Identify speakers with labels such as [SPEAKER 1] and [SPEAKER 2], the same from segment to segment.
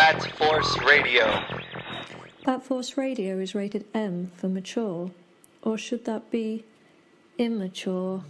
[SPEAKER 1] Bat Force Radio.
[SPEAKER 2] Bat Force Radio is rated M for mature, or should that be immature?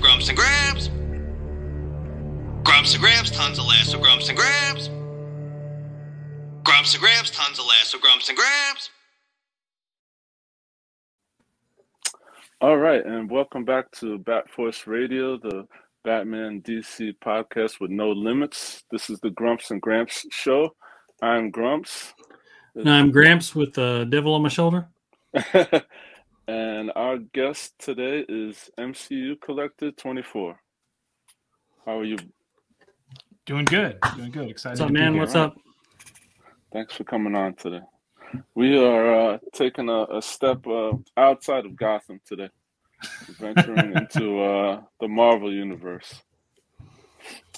[SPEAKER 3] Grumps and Gramps. Grumps and Gramps, tons of lasso Grumps and Gramps. Grumps and Gramps, tons of lasso Grumps and Gramps.
[SPEAKER 4] All right, and welcome back to Bat Force Radio, the Batman DC podcast with no limits. This is the Grumps and Gramps show. I'm Grumps.
[SPEAKER 5] And I'm Gramps with the devil on my shoulder.
[SPEAKER 4] And our guest today is MCU Collector 24. How are you?
[SPEAKER 6] Doing good. Excited.
[SPEAKER 5] What's up, man? What's up?
[SPEAKER 4] Thanks for coming on today. We are taking a step outside of Gotham today, venturing into the Marvel universe.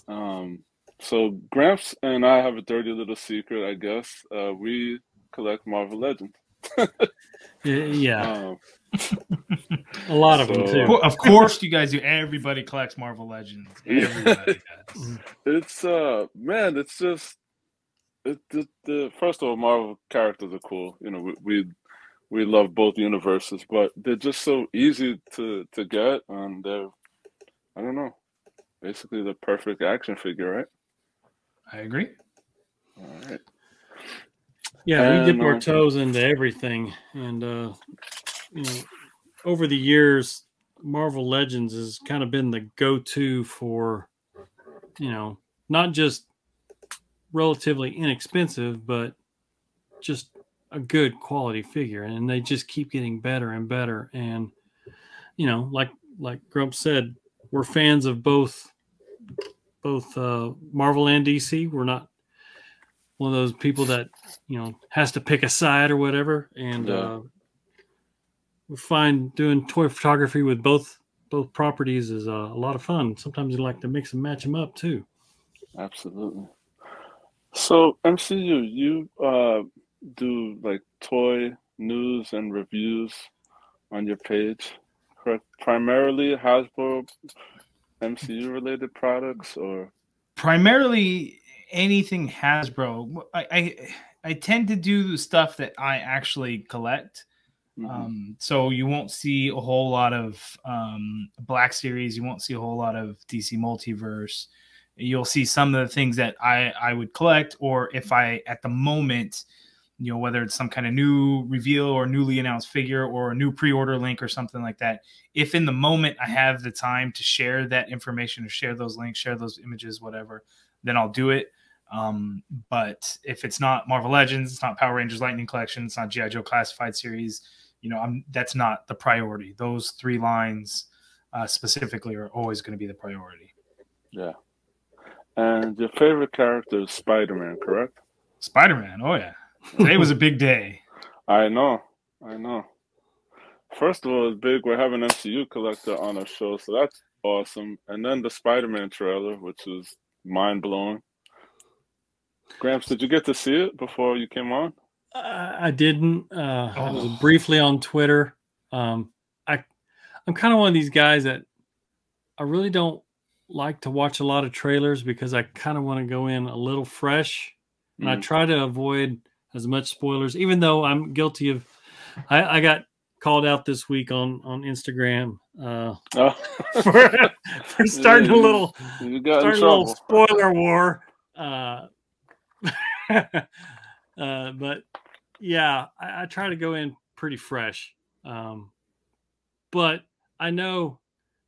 [SPEAKER 4] So Gramps and I have a dirty little secret, I guess. We collect Marvel Legends.
[SPEAKER 5] Yeah. A lot of them too.
[SPEAKER 6] Of course you guys do. Everybody collects Marvel Legends. Everybody does.
[SPEAKER 4] It's man, it's just the first of all, Marvel characters are cool. You know, we love both universes, but they're just so easy to get, and they're, I don't know, basically the perfect action figure, right?
[SPEAKER 6] I agree.
[SPEAKER 4] All right.
[SPEAKER 5] Yeah, we dip our toes into everything, and you know, over the years, Marvel Legends has kind of been the go-to for, you know, not just relatively inexpensive, but just a good quality figure, and they just keep getting better and better. And you know, like Grumps said, we're fans of both Marvel and DC. We're not one of those people that, you know, has to pick a side or whatever. And we find doing toy photography with both properties is a lot of fun. Sometimes you like to mix and match them up too.
[SPEAKER 4] Absolutely. So MCU, you do like toy news and reviews on your page, correct? Primarily Hasbro MCU related products, or
[SPEAKER 6] primarily anything Hasbro. I tend to do the stuff that I actually collect.
[SPEAKER 4] Mm-hmm.
[SPEAKER 6] So you won't see a whole lot of Black Series. You won't see a whole lot of DC Multiverse. You'll see some of the things that I would collect, or if I, at the moment, you know, whether it's some kind of new reveal or newly announced figure or a new pre-order link or something like that, if in the moment I have the time to share that information or share those links, share those images, whatever, then I'll do it. But if it's not Marvel Legends, it's not Power Rangers Lightning Collection, it's not G.I. Joe Classified Series, you know, that's not the priority. Those three lines specifically are always going to be the priority.
[SPEAKER 4] Yeah. And your favorite character is Spider-Man, correct?
[SPEAKER 6] Spider-Man, oh yeah. Today was a big day.
[SPEAKER 4] I know. First of all, it's big. We're having MCU Collector on our show, so that's awesome. And then the Spider-Man trailer, which is mind-blowing. Gramps, did you get to see it before you came on?
[SPEAKER 5] I didn't. I was briefly on Twitter. I'm kind of one of these guys that I really don't like to watch a lot of trailers because I kind of want to go in a little fresh, and I try to avoid as much spoilers, even though I'm guilty of. I got called out this week on Instagram for starting a little spoiler war. But yeah, I try to go in pretty fresh. But I know,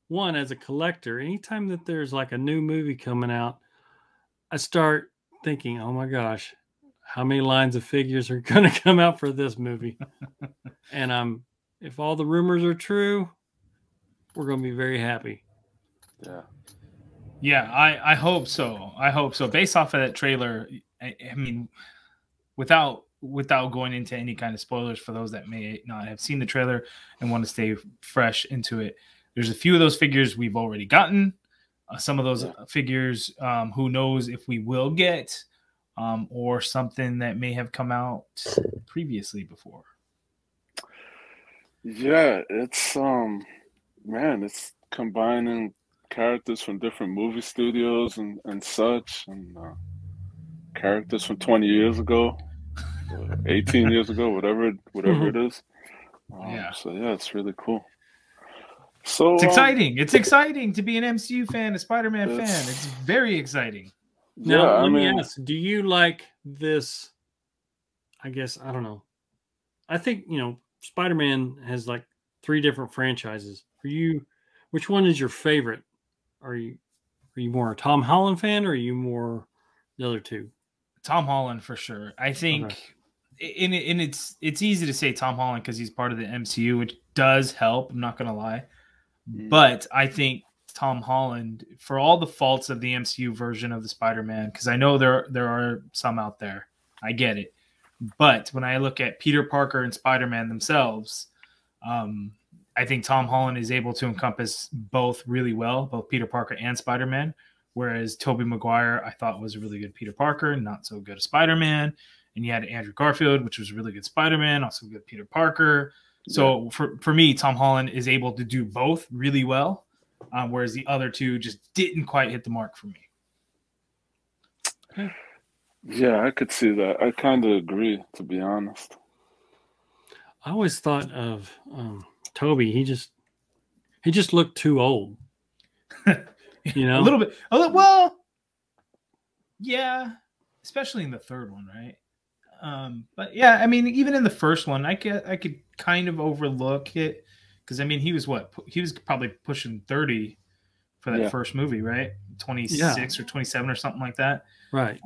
[SPEAKER 5] one, as a collector, anytime that there's like a new movie coming out, I start thinking, oh my gosh, how many lines of figures are going to come out for this movie? And if all the rumors are true, we're going to be very happy.
[SPEAKER 4] Yeah.
[SPEAKER 6] Yeah, I hope so. Based off of that trailer, I mean, without going into any kind of spoilers for those that may not have seen the trailer and want to stay fresh into it, there's a few of those figures we've already gotten. Some of those figures, who knows if we will get, or something that may have come out previously before.
[SPEAKER 4] Yeah, it's man, it's combining characters from different movie studios and such, and characters from 20 years ago, 18 years ago, whatever it is. So yeah, it's really cool. So
[SPEAKER 6] it's exciting. It's exciting to be an MCU fan, a Spider-Man fan. It's very exciting.
[SPEAKER 5] Now, let me ask, do you like this? I guess, I don't know. I think, Spider-Man has like 3 different franchises. For you, which one is your favorite? Are you more a Tom Holland fan, or are you more the other two?
[SPEAKER 6] Tom Holland for sure. I think it's easy to say Tom Holland because he's part of the MCU, which does help. I'm not going to lie. But I think Tom Holland, for all the faults of the MCU version of the Spider-Man, because I know there are some out there. I get it. But when I look at Peter Parker and Spider-Man themselves, I think Tom Holland is able to encompass both really well, both Peter Parker and Spider-Man, whereas Tobey Maguire I thought was a really good Peter Parker, not so good a Spider-Man. And you had Andrew Garfield, which was a really good Spider-Man, also good Peter Parker. So for me, Tom Holland is able to do both really well, whereas the other two just didn't quite hit the mark for me.
[SPEAKER 4] Yeah, I could see that. I kind of agree, to be honest.
[SPEAKER 5] I always thought of Toby. He just looked too old.
[SPEAKER 6] A little bit. Well, yeah, especially in the third one, right? But yeah, I mean, even in the first one, I could kind of overlook it because I mean, he was probably pushing 30 for that first movie, right? 26 or 27 or something like that,
[SPEAKER 5] right?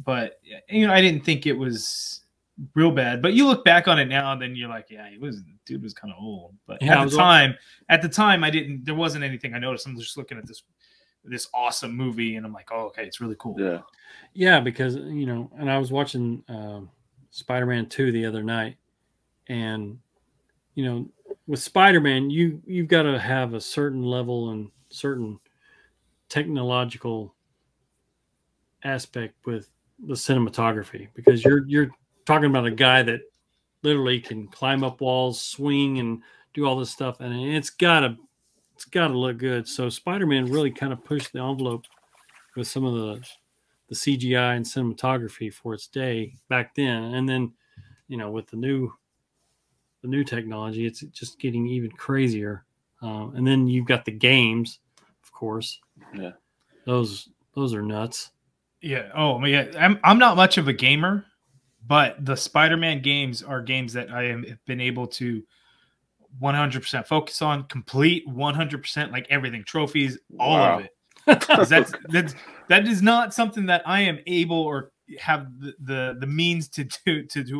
[SPEAKER 6] But I didn't think it was real bad. But you look back on it now, and then you're like, yeah, dude was kind of old. But at the time, I didn't. There wasn't anything I noticed. I'm just looking at this awesome movie, and I'm like, oh, okay, it's really cool.
[SPEAKER 5] Yeah, because and I was watching Spider-Man 2 the other night, and with Spider-Man, you've got to have a certain level and certain technological aspect with the cinematography, because you're talking about a guy that literally can climb up walls, swing, and do all this stuff, and it's gotta look good. So Spider-Man really kind of pushed the envelope with some of the CGI and cinematography for its day back then, and then with the new technology, it's just getting even crazier. And then you've got the games, of course.
[SPEAKER 4] Yeah,
[SPEAKER 5] those are nuts.
[SPEAKER 6] Yeah. Oh, yeah. I'm not much of a gamer, but the Spider-Man games are games that I have been able to 100% focus on, complete 100%, like everything, trophies, all of it. That is not something that I am able or have the means to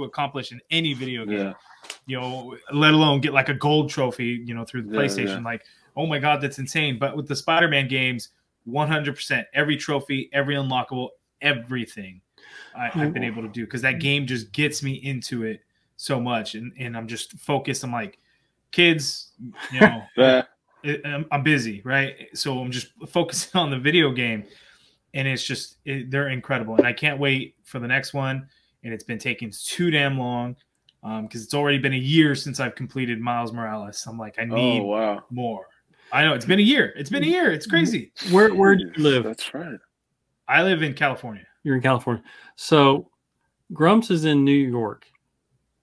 [SPEAKER 6] accomplish in any video game. Let alone get like a gold trophy, through the PlayStation. Like, oh my God, that's insane. But with the Spider-Man games, 100%, every trophy, every unlockable, everything I've been able to do, because that game just gets me into it so much, and I'm just focused. I'm like, kids, I'm busy, right? So I'm just focusing on the video game, and it's just they're incredible, and I can't wait for the next one. And it's been taking too damn long because it's already been a year since I've completed Miles Morales. I'm like, I need more. I know, it's been a year. It's crazy.
[SPEAKER 5] Where do you live?
[SPEAKER 4] That's right.
[SPEAKER 6] I live in California.
[SPEAKER 5] You're in California. So Grumps is in New York.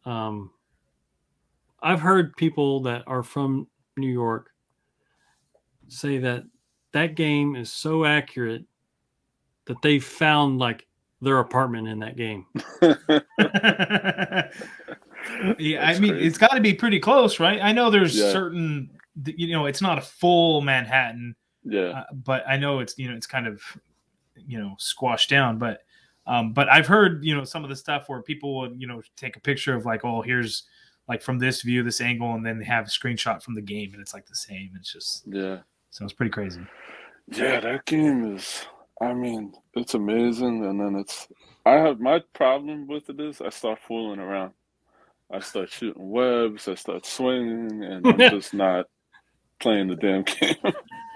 [SPEAKER 5] I've heard people that are from New York say that game is so accurate that they found like their apartment in that game.
[SPEAKER 6] Yeah, I mean, crazy. It's got to be pretty close, right? I know there's certain, it's not a full Manhattan.
[SPEAKER 4] Yeah.
[SPEAKER 6] But I know it's, it's kind of, squashed down. But I've heard, some of the stuff where people would, take a picture of like, oh, here's like from this view, this angle, and then they have a screenshot from the game, and it's like the same. It's just, so it's pretty crazy.
[SPEAKER 4] Yeah, that game is, I mean, it's amazing, and then I have my problem with it is I start fooling around. I start shooting webs, I start swinging, and I'm just not playing the damn game.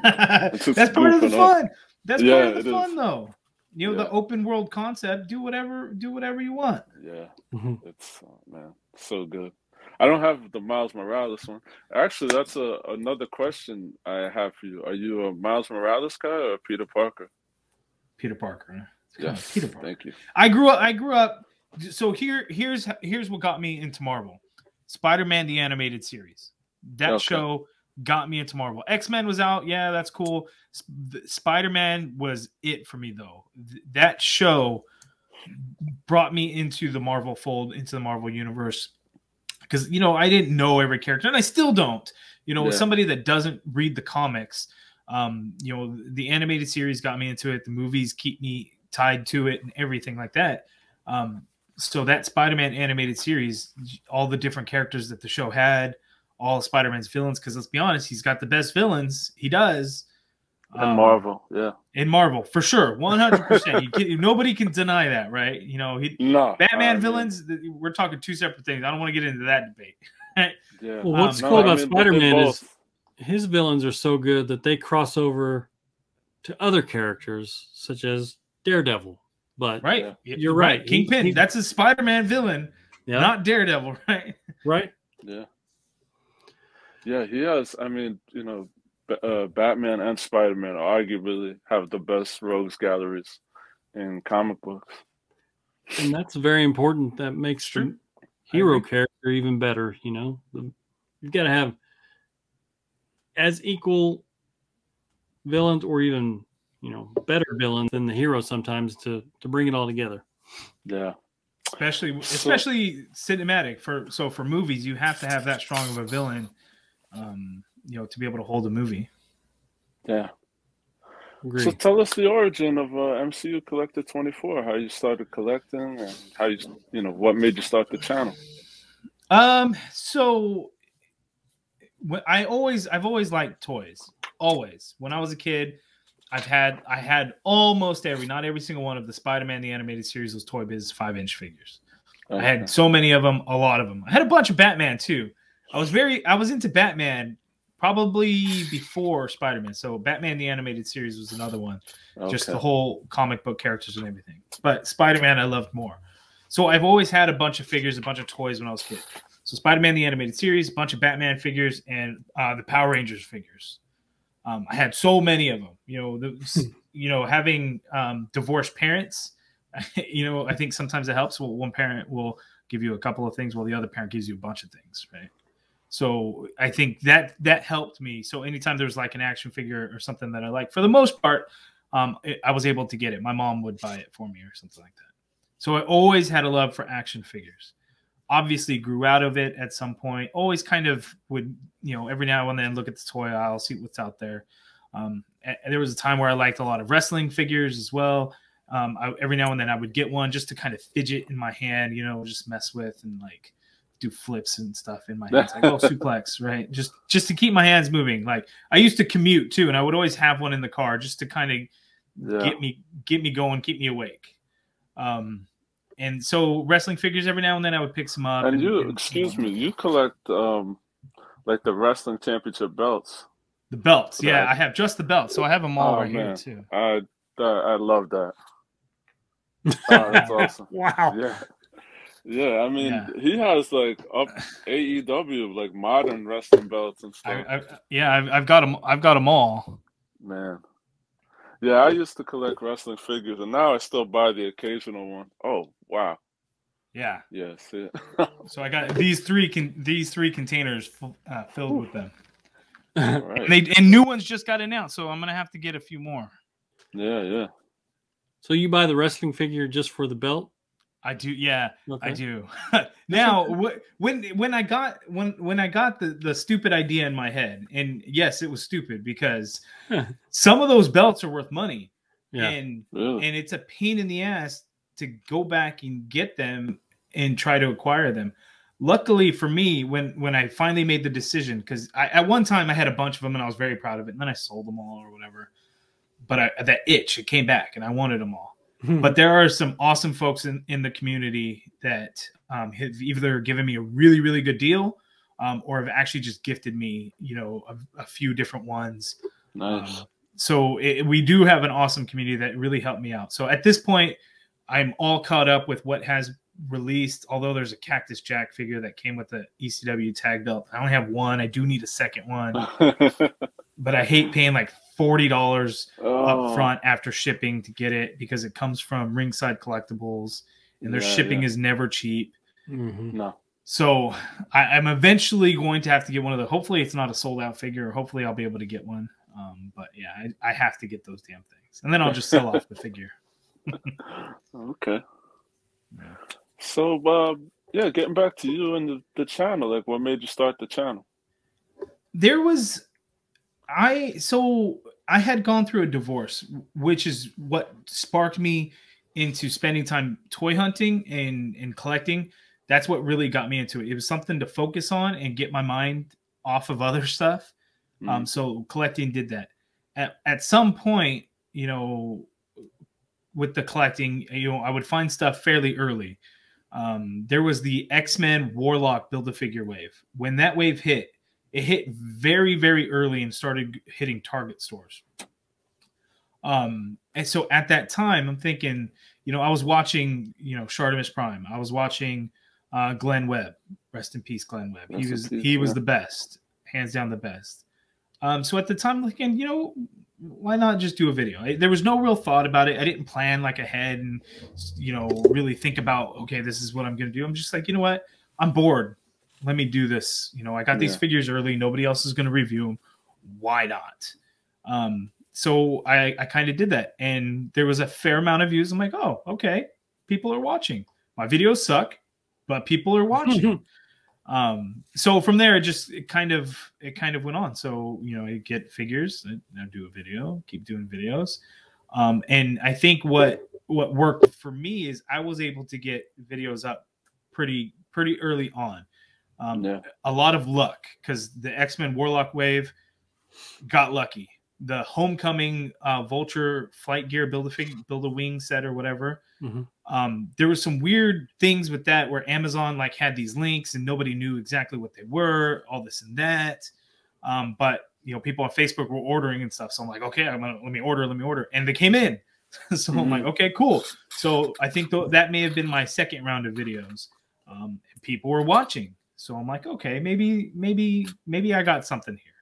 [SPEAKER 4] It's just
[SPEAKER 6] That's part of the
[SPEAKER 4] goofing up.
[SPEAKER 6] fun. That's
[SPEAKER 4] Yeah,
[SPEAKER 6] part of the
[SPEAKER 4] it
[SPEAKER 6] fun,
[SPEAKER 4] is.
[SPEAKER 6] though. You know,
[SPEAKER 4] Yeah,
[SPEAKER 6] the open world concept. Do whatever you want.
[SPEAKER 4] yeah.
[SPEAKER 5] Mhm.
[SPEAKER 4] It's man, so good. I don't have the Miles Morales one. Actually, that's another question I have for you. Are you a Miles Morales guy or a Peter Parker?
[SPEAKER 6] Peter Parker. Huh?
[SPEAKER 4] Yes,
[SPEAKER 6] Peter Parker.
[SPEAKER 4] thank you.
[SPEAKER 6] I grew up. So here's what got me into Marvel. Spider-Man the animated series. That show got me into Marvel. X-Men was out. Yeah, that's cool. Spider-Man was it for me though. That show brought me into the Marvel fold, into the Marvel universe. Because, you know, I didn't know every character, and I still don't. You know, somebody that doesn't read the comics, you know, the animated series got me into it. The movies keep me tied to it and everything like that. So that Spider-Man animated series, all the different characters that the show had, all of Spider-Man's villains, because let's be honest, he's got the best villains. He does.
[SPEAKER 4] In Marvel, yeah.
[SPEAKER 6] In Marvel, for sure. 100%. Nobody can deny that, right? You know, Batman villains, we're talking two separate things. I don't want to get into that debate.
[SPEAKER 4] Yeah.
[SPEAKER 5] Well, what's cool about Spider-Man is his villains are so good that they cross over to other characters, such as Daredevil. But you're right.
[SPEAKER 6] Kingpin, that's a Spider-Man villain, not Daredevil, right?
[SPEAKER 5] Right.
[SPEAKER 4] Yeah. Yeah, he has, I mean, you know, Batman and Spider-Man arguably have the best rogues galleries in comic books.
[SPEAKER 5] And that's very important. That makes the hero character even better, you know. You've got to have as equal villains or even, you know, better villains than the hero sometimes to bring it all together.
[SPEAKER 4] Yeah.
[SPEAKER 6] Especially cinematic. For movies, you have to have that strong of a villain, you know, to be able to hold a movie.
[SPEAKER 4] Yeah.
[SPEAKER 5] Agreed.
[SPEAKER 4] So tell us the origin of MCU Collector 24, how you started collecting and how you know, what made you start the channel.
[SPEAKER 6] So I've always liked toys. Always. When I was a kid, I had almost not every single one of the Spider-Man the animated series was Toy Biz 5-inch figures. I had so many of them, a lot of them. I had a bunch of Batman too. I was into Batman probably before Spider-Man. So Batman the animated series was another one. Just the whole comic book characters and everything. But Spider-Man I loved more. So I've always had a bunch of figures, a bunch of toys when I was a kid. So Spider-Man the animated series, a bunch of Batman figures, and the Power Rangers figures. I had so many of them. You know, having divorced parents, you know, I think sometimes it helps. Well, one parent will give you a couple of things while the other parent gives you a bunch of things, right? So I think that helped me. So anytime there was like an action figure or something that I like, for the most part, I was able to get it. My mom would buy it for me or something like that. So I always had a love for action figures. Obviously grew out of it at some point. Always kind of would, you know, every now and then look at the toy aisle, see what's out there. And there was a time where I liked a lot of wrestling figures as well. Every now and then I would get one just to kind of fidget in my hand, you know, just mess with and like do flips and stuff in my hands. Like, suplex, right? Just to keep my hands moving. Like I used to commute too, and I would always have one in the car just to kind of get me going, keep me awake. And so wrestling figures, every now and then I would pick some up.
[SPEAKER 4] And excuse me, you collect like the wrestling championship belts.
[SPEAKER 6] The belts, yeah, I have just the belts, so I have them all here too.
[SPEAKER 4] I love that. That's awesome.
[SPEAKER 6] Wow.
[SPEAKER 4] Yeah, I mean, he has like up AEW, like modern wrestling belts and stuff.
[SPEAKER 6] I've got them. I've got them all.
[SPEAKER 4] Man, yeah, I used to collect wrestling figures, and now I still buy the occasional one. Oh, wow.
[SPEAKER 6] Yeah.
[SPEAKER 4] Yes. Yeah.
[SPEAKER 6] So I got these three containers filled with them.
[SPEAKER 4] Right.
[SPEAKER 6] And new ones just got announced, so I'm gonna have to get a few more.
[SPEAKER 4] Yeah.
[SPEAKER 5] So you buy the wrestling figure just for the belt?
[SPEAKER 6] I do, yeah, okay. I do. Now, when I got the stupid idea in my head, and yes, it was stupid because some of those belts are worth money, and it's a pain in the ass to go back and get them and try to acquire them. Luckily for me, when I finally made the decision, because at one time I had a bunch of them and I was very proud of it, and then I sold them all or whatever. but that itch, it came back, and I wanted them all. But there are some awesome folks in the community that have either given me a really, really good deal, or have actually just gifted me, you know, a few different ones.
[SPEAKER 4] Nice.
[SPEAKER 6] So we do have an awesome community that really helped me out. So at this point, I'm all caught up with what has released, although there's a Cactus Jack figure that came with the ECW tag belt. I only have one. I do need a second one. But I hate paying like $40 up front after shipping to get it, because it comes from Ringside Collectibles, and their shipping is never cheap.
[SPEAKER 4] No.
[SPEAKER 6] So I'm eventually going to have to get one of the, hopefully it's not a sold out figure, or hopefully I'll be able to get one. But yeah, I have to get those damn things, and then I'll just sell off the figure.
[SPEAKER 4] Okay. Yeah. So, yeah, getting back to you and the channel, like, what made you start the channel?
[SPEAKER 6] I had gone through a divorce, which is what sparked me into spending time toy hunting and collecting. That's what really got me into it. It was something to focus on and get my mind off of other stuff. So collecting did that. At some point, you know, with the collecting, you know, I would find stuff fairly early. There was the X-Men Warlock Build-A-Figure wave. When that wave hit, it hit very, very early and started hitting Target stores. And so at that time, I'm thinking, you know, I was watching, you know, Shartimus Prime. I was watching Glenn Webb. Rest in peace, Glenn Webb. He was the best, hands down the best. So at the time, looking, you know, why not just do a video? There was no real thought about it. I didn't plan like ahead and, you know, really think about, okay, this is what I'm going to do. I'm just like, you know what? I'm bored. Let me do this. You know, I got these figures early. Nobody else is going to review them. Why not? So I kind of did that. And there was a fair amount of views. I'm like, oh, okay. People are watching. My videos suck, but people are watching. So from there, it kind of went on. So, you know, I get figures, I do a video, keep doing videos. And I think what worked for me is I was able to get videos up pretty early on. A lot of luck, because the X-Men Warlock wave got lucky. The Homecoming Vulture Flight Gear Build-A-Wing set or whatever. There was some weird things with that where Amazon like had these links and nobody knew exactly what they were, all this and that. But you know, people on Facebook were ordering and stuff. So I'm like, okay, let me order. And they came in. So I'm like, okay, cool. So I think that may have been my second round of videos. People were watching. So I'm like, okay, maybe I got something here.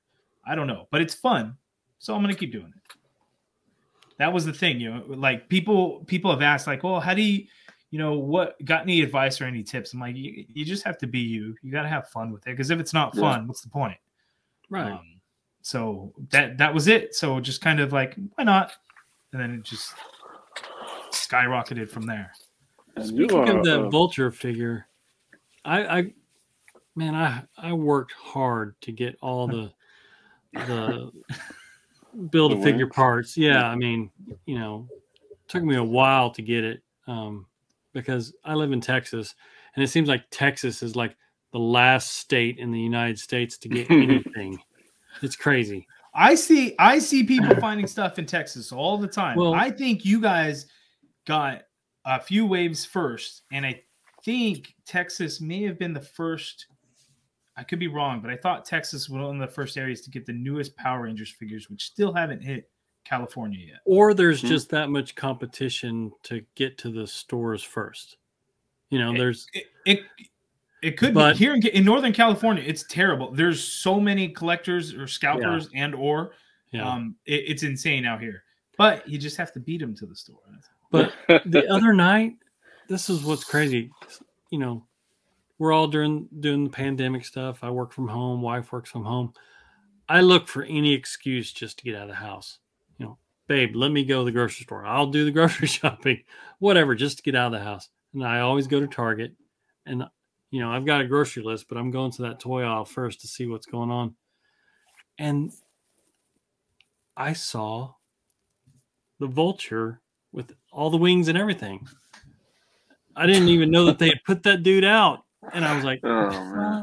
[SPEAKER 6] I don't know, but it's fun. So I'm going to keep doing it. That was the thing, you know, like people have asked like, well, how do you know, what got any advice or any tips? I'm like, you just have to be you. You got to have fun with it. Because if it's not fun, what's the point?
[SPEAKER 5] Right.
[SPEAKER 6] So that was it. So just kind of like, why not? And then it just skyrocketed from there.
[SPEAKER 5] Speaking of that Vulture figure, I worked hard to get all the Build-A-Figure parts. Yeah, I mean, you know, it took me a while to get it because I live in Texas, and it seems like Texas is like the last state in the United States to get anything. It's crazy.
[SPEAKER 6] I see people finding stuff in Texas all the time. Well, I think you guys got a few waves first, and I think Texas may have been the first. I could be wrong, but I thought Texas was one of the first areas to get the newest Power Rangers figures, which still haven't hit California yet.
[SPEAKER 5] Or there's just that much competition to get to the stores first. You know,
[SPEAKER 6] it could be here in Northern California. It's terrible. There's so many collectors or scalpers it's insane out here. But you just have to beat them to the store.
[SPEAKER 5] But the other night, this is what's crazy. You know, we're all doing the pandemic stuff. I work from home. Wife works from home. I look for any excuse just to get out of the house. You know, babe, let me go to the grocery store. I'll do the grocery shopping, whatever, just to get out of the house. And I always go to Target. And, you know, I've got a grocery list, but I'm going to that toy aisle first to see what's going on. And I saw the Vulture with all the wings and everything. I didn't even know that they had put that dude out. And I was like, oh,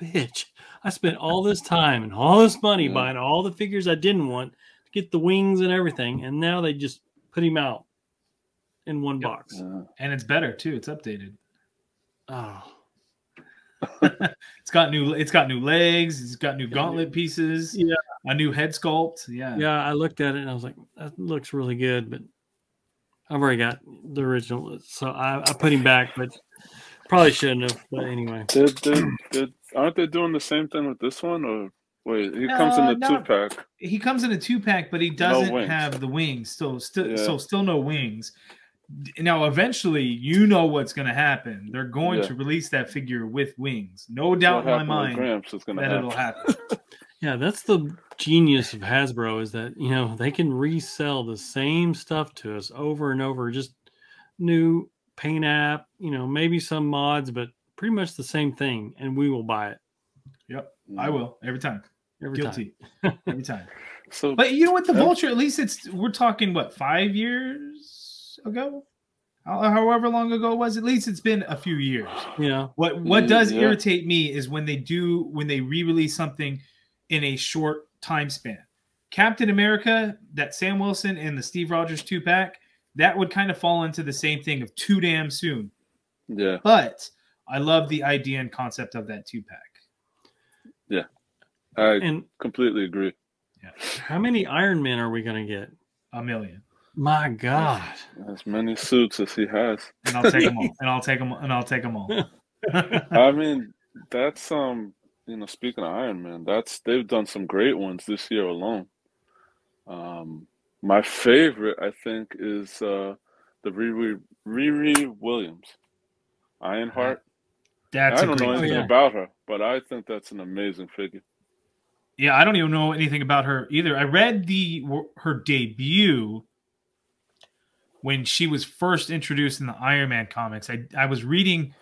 [SPEAKER 5] bitch. I spent all this time and all this money buying all the figures I didn't want to get the wings and everything, and now they just put him out in one box.
[SPEAKER 6] And it's better too. It's updated.
[SPEAKER 5] Oh.
[SPEAKER 6] It's got new legs, it's got new gauntlet pieces,
[SPEAKER 5] Yeah,
[SPEAKER 6] a new head sculpt.
[SPEAKER 5] Yeah, I looked at it and I was like, that looks really good, but I've already got the original, so I put him back, but probably shouldn't have. But anyway,
[SPEAKER 4] aren't they doing the same thing with this one? Or wait, he comes in the 2-pack.
[SPEAKER 6] He comes in a 2-pack, but he doesn't have the wings. Still no wings. Now, eventually, you know what's going to happen. They're going to release that figure with wings. No doubt in my mind that it'll happen.
[SPEAKER 5] Yeah, that's the genius of Hasbro, is that, you know, they can resell the same stuff to us over and over, just new paint app, you know, maybe some mods, but pretty much the same thing, and we will buy it.
[SPEAKER 6] Yep, I will every time. Guilty. Every time.
[SPEAKER 4] So,
[SPEAKER 6] but you know what, the Vulture, at least we're talking what, 5 years ago, however long ago it was. At least it's been a few years.
[SPEAKER 5] Yeah.
[SPEAKER 6] What does irritate me is when they re-release something in a short time span. Captain America, that Sam Wilson and the Steve Rogers 2-pack, that would kind of fall into the same thing of too damn soon.
[SPEAKER 4] Yeah.
[SPEAKER 6] But I love the idea and concept of that 2-pack.
[SPEAKER 4] Yeah. I completely agree.
[SPEAKER 6] Yeah.
[SPEAKER 5] How many Iron Men are we going to get?
[SPEAKER 6] 1 million.
[SPEAKER 5] My God.
[SPEAKER 4] As many suits as he has.
[SPEAKER 6] And I'll take them all. And I'll take them all.
[SPEAKER 4] I mean, that's you know, speaking of Iron Man, they've done some great ones this year alone. My favorite, I think, is the Riri Williams, Ironheart.
[SPEAKER 6] I
[SPEAKER 4] don't know anything about her, but I think that's an amazing figure.
[SPEAKER 6] Yeah, I don't even know anything about her either. I read her debut when she was first introduced in the Iron Man comics. I was reading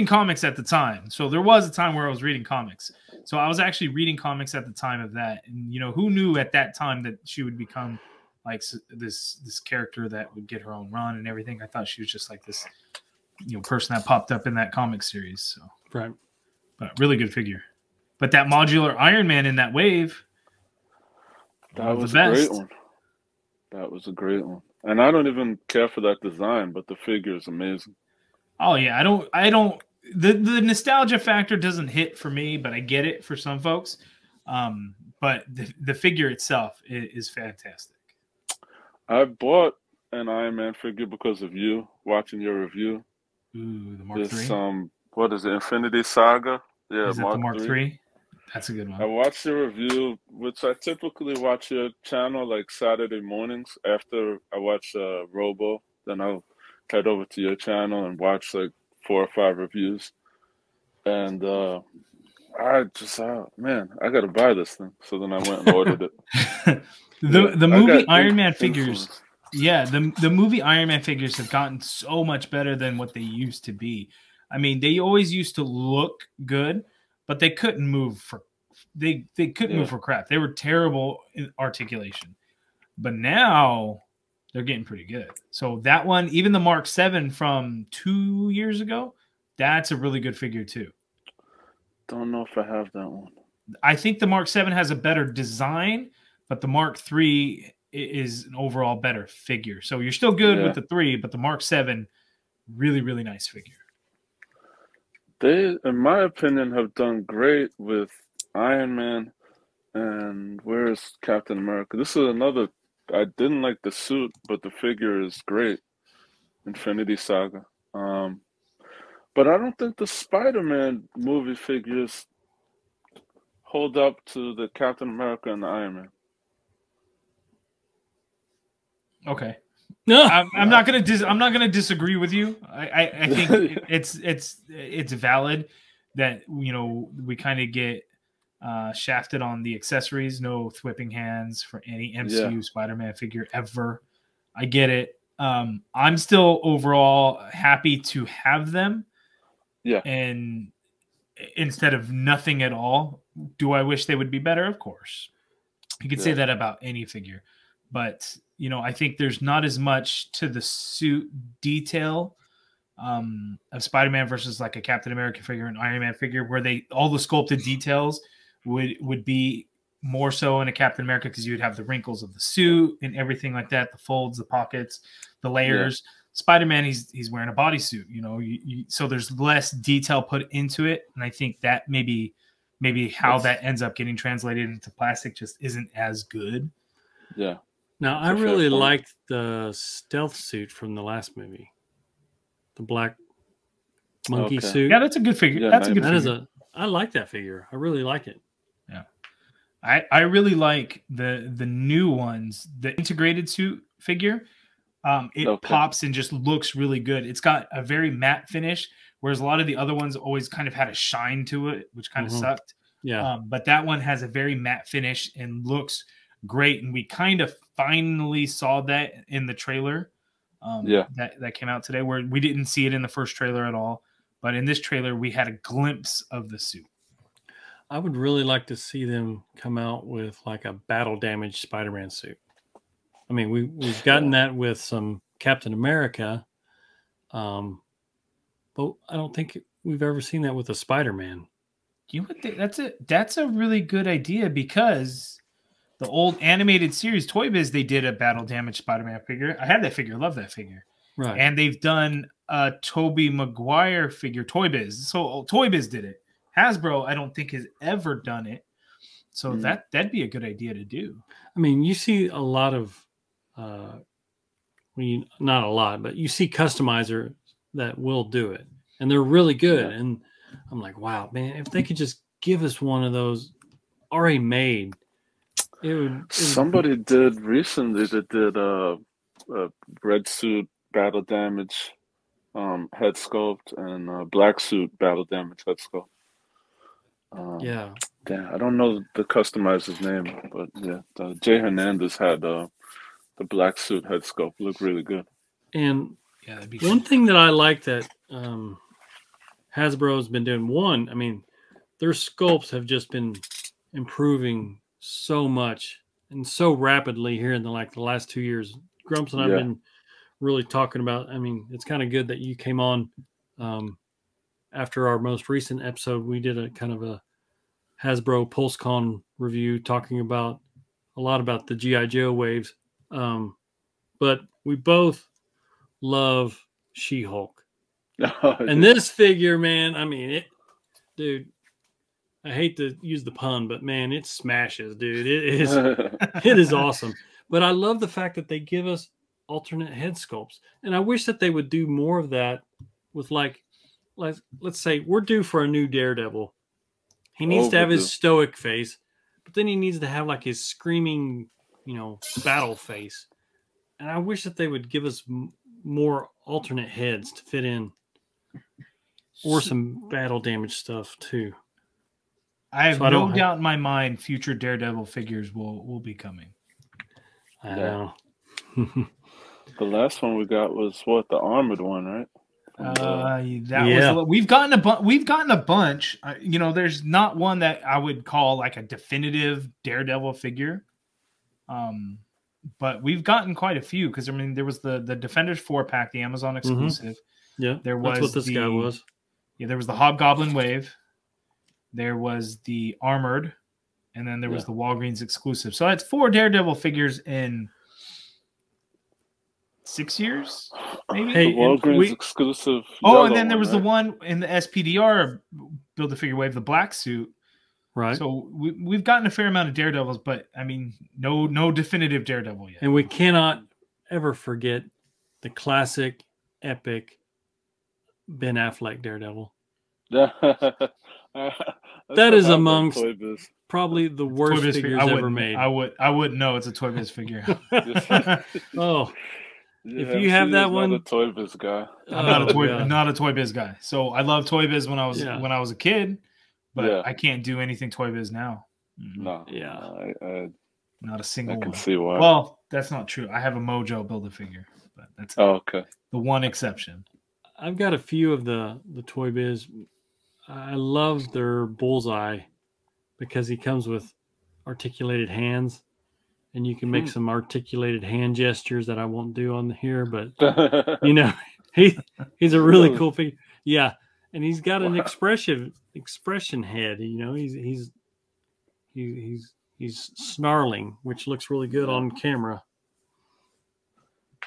[SPEAKER 6] comics at the time. So there was a time where I was reading comics. So I was actually reading comics at the time of that. And, you know, who knew at that time that she would become like this character that would get her own run and everything. I thought she was just like this, you know, person that popped up in that comic series. So,
[SPEAKER 5] right.
[SPEAKER 6] But really good figure. But that modular Iron Man in that wave,
[SPEAKER 4] that was a great one. That was a great one. And I don't even care for that design, but the figure is amazing.
[SPEAKER 6] Oh yeah, I don't. The nostalgia factor doesn't hit for me, but I get it for some folks. But the figure itself is fantastic.
[SPEAKER 4] I bought an Iron Man figure because of you watching your review.
[SPEAKER 6] Ooh, the Mark III.
[SPEAKER 4] What is it? Infinity Saga. Yeah,
[SPEAKER 6] is that the Mark III? That's a good one.
[SPEAKER 4] I watched your review, which I typically watch your channel like Saturday mornings after I watch Robo. Then I'll head over to your channel and watch like 4 or 5 reviews. And I just man, I gotta buy this thing. So then I went and ordered it.
[SPEAKER 6] The movie Iron Man figures. Yeah, the movie Iron Man figures have gotten so much better than what they used to be. I mean, they always used to look good, but they couldn't move for move for crap. They were terrible in articulation. But now they're getting pretty good. So that one, even the Mark VII from 2 years ago, that's a really good figure too.
[SPEAKER 4] Don't know if I have that one.
[SPEAKER 6] I think the Mark VII has a better design, but the Mark III is an overall better figure. So you're still good with the 3, but the Mark VII, really, really nice figure.
[SPEAKER 4] They, in my opinion, have done great with Iron Man and where's Captain America? This is another. I didn't like the suit, but the figure is great. Infinity Saga. But I don't think the Spider-Man movie figures hold up to the Captain America and the Iron Man.
[SPEAKER 6] Okay. No, I'm not gonna disagree with you. I think it's valid that, you know, we kind of get shafted on the accessories. No thwipping hands for any MCU Spider-Man figure ever. I get it. I'm still overall happy to have them.
[SPEAKER 4] Yeah.
[SPEAKER 6] And instead of nothing at all, do I wish they would be better? Of course. You could say that about any figure. But, you know, I think there's not as much to the suit detail of Spider-Man versus like a Captain America figure and Iron Man figure, where all the sculpted details would be more so in a Captain America because you would have the wrinkles of the suit and everything like that, the folds, the pockets, the layers. Yeah. Spider-Man, he's wearing a bodysuit, you know, so there's less detail put into it, and I think that maybe how that ends up getting translated into plastic just isn't as good.
[SPEAKER 4] Yeah.
[SPEAKER 5] Now, I really liked the stealth suit from the last movie, the black monkey suit.
[SPEAKER 6] Yeah, that's a good figure.
[SPEAKER 4] Yeah,
[SPEAKER 6] that's a good figure.
[SPEAKER 5] I like that figure. I really like it.
[SPEAKER 6] Yeah. I really like the new ones, the integrated suit figure. It pops and just looks really good. It's got a very matte finish, whereas a lot of the other ones always kind of had a shine to it, which kind of sucked.
[SPEAKER 5] Yeah.
[SPEAKER 6] But that one has a very matte finish and looks great. And we kind of finally saw that in the trailer that came out today, where we didn't see it in the first trailer at all. But in this trailer, we had a glimpse of the suit.
[SPEAKER 5] I would really like to see them come out with like a battle damaged Spider-Man suit. I mean, we've gotten that with some Captain America, but I don't think we've ever seen that with a Spider-Man.
[SPEAKER 6] You would think that's a really good idea, because the old animated series Toy Biz, they did a battle damaged Spider-Man figure. I have that figure, love that figure.
[SPEAKER 5] Right.
[SPEAKER 6] And they've done a Tobey Maguire figure, Toy Biz. So Toy Biz did it. Hasbro, I don't think, has ever done it. So that'd be a good idea to do.
[SPEAKER 5] I mean, you see a lot of not a lot, but you see customizers that will do it, and they're really good. Yeah. And I'm like, wow, man, if they could just give us one of those already made, it would.
[SPEAKER 4] Somebody did recently that did a red suit battle damage head sculpt and black suit battle damage head sculpt.
[SPEAKER 5] Yeah.
[SPEAKER 4] Damn, I don't know the customizer's name, but yeah, Jay Hernandez had the black suit head sculpt. Looked really good.
[SPEAKER 5] And one thing that I like that Hasbro has been doing, I mean, their sculpts have just been improving so much and so rapidly here in the last 2 years. Grumps and I've been really talking about. I mean, it's kind of good that you came on after our most recent episode. We did a kind of a Hasbro PulseCon review talking about a lot about the G.I. Joe waves. But we both love She-Hulk. And this figure, man, I mean, dude, I hate to use the pun, but man, it smashes, dude. It is awesome. But I love the fact that they give us alternate head sculpts. And I wish that they would do more of that with let's say we're due for a new Daredevil. He needs to have his stoic face, but then he needs to have like his screaming, battle face. And I wish that they would give us more alternate heads to fit in, or some battle damage stuff too.
[SPEAKER 6] I have no doubt in my mind future Daredevil figures will be coming.
[SPEAKER 5] I know.
[SPEAKER 4] The last one we got was the armored one, right?
[SPEAKER 6] We've gotten a bunch. There's not one that I would call like a definitive Daredevil figure. But we've gotten quite a few, because I mean there was the Defenders 4-pack, the Amazon exclusive.
[SPEAKER 5] Yeah,
[SPEAKER 6] there was
[SPEAKER 5] that's what this guy was.
[SPEAKER 6] Yeah, there was the Hobgoblin Wave. There was the Armored, and then there was the Walgreens exclusive. So that's 4 Daredevil figures in 6 years, maybe.
[SPEAKER 4] Hey, the Walgreens exclusive.
[SPEAKER 6] And then there was the one in the SPDR Build-A-Figure Wave, the black suit.
[SPEAKER 5] Right.
[SPEAKER 6] So we've gotten a fair amount of Daredevils, but I mean, no definitive Daredevil yet.
[SPEAKER 5] And we cannot ever forget the classic, epic Ben Affleck Daredevil.
[SPEAKER 4] That
[SPEAKER 5] is amongst probably the worst figures ever made.
[SPEAKER 6] I wouldn't know it's a Toy Biz figure.
[SPEAKER 5] Oh. If you have that one,
[SPEAKER 4] not a Toy Biz guy.
[SPEAKER 6] I'm not a Toy Biz guy. So I loved Toy Biz when I was a kid, but I can't do anything Toy Biz now.
[SPEAKER 4] No.
[SPEAKER 5] Yeah.
[SPEAKER 6] Not a single one.
[SPEAKER 4] I can see why.
[SPEAKER 6] Well, that's not true. I have a Mojo Build-A-Figure, but that's
[SPEAKER 4] okay.
[SPEAKER 6] The one exception.
[SPEAKER 5] I've got a few of the Toy Biz. I love their Bullseye because he comes with articulated hands, and you can make some articulated hand gestures that I won't do on here, but he's a really cool figure. Yeah, and he's got an expression head. He's He's snarling, which looks really good on camera.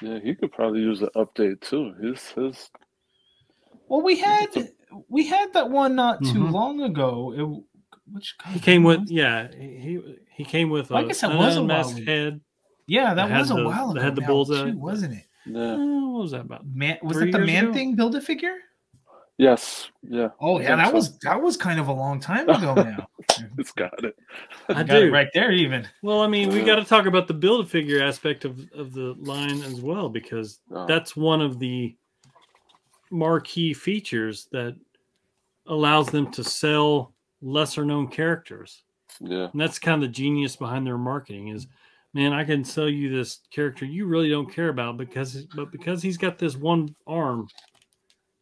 [SPEAKER 4] Yeah, he could probably use an update too. His.
[SPEAKER 6] Well, we had that one not too long ago.
[SPEAKER 5] He came with he came with
[SPEAKER 6] I guess that was a while
[SPEAKER 5] unmasked head.
[SPEAKER 6] Yeah, that was a while ago.
[SPEAKER 5] That had the
[SPEAKER 6] now,
[SPEAKER 5] bullseye,
[SPEAKER 6] too, wasn't it?
[SPEAKER 4] Yeah.
[SPEAKER 5] What was that about?
[SPEAKER 6] Was it the man thing? Build a figure?
[SPEAKER 4] Yes. Yeah.
[SPEAKER 6] Oh yeah, that was kind of a long time ago now.
[SPEAKER 4] It's got it.
[SPEAKER 6] I got it right there. Even.
[SPEAKER 5] Well, I mean, we got to talk about the build a figure aspect of the line as well, because that's one of the marquee features that allows them to sell lesser known characters.
[SPEAKER 4] Yeah.
[SPEAKER 5] And that's kind of the genius behind their marketing is, man, I can sell you this character you really don't care about because he's got this one arm,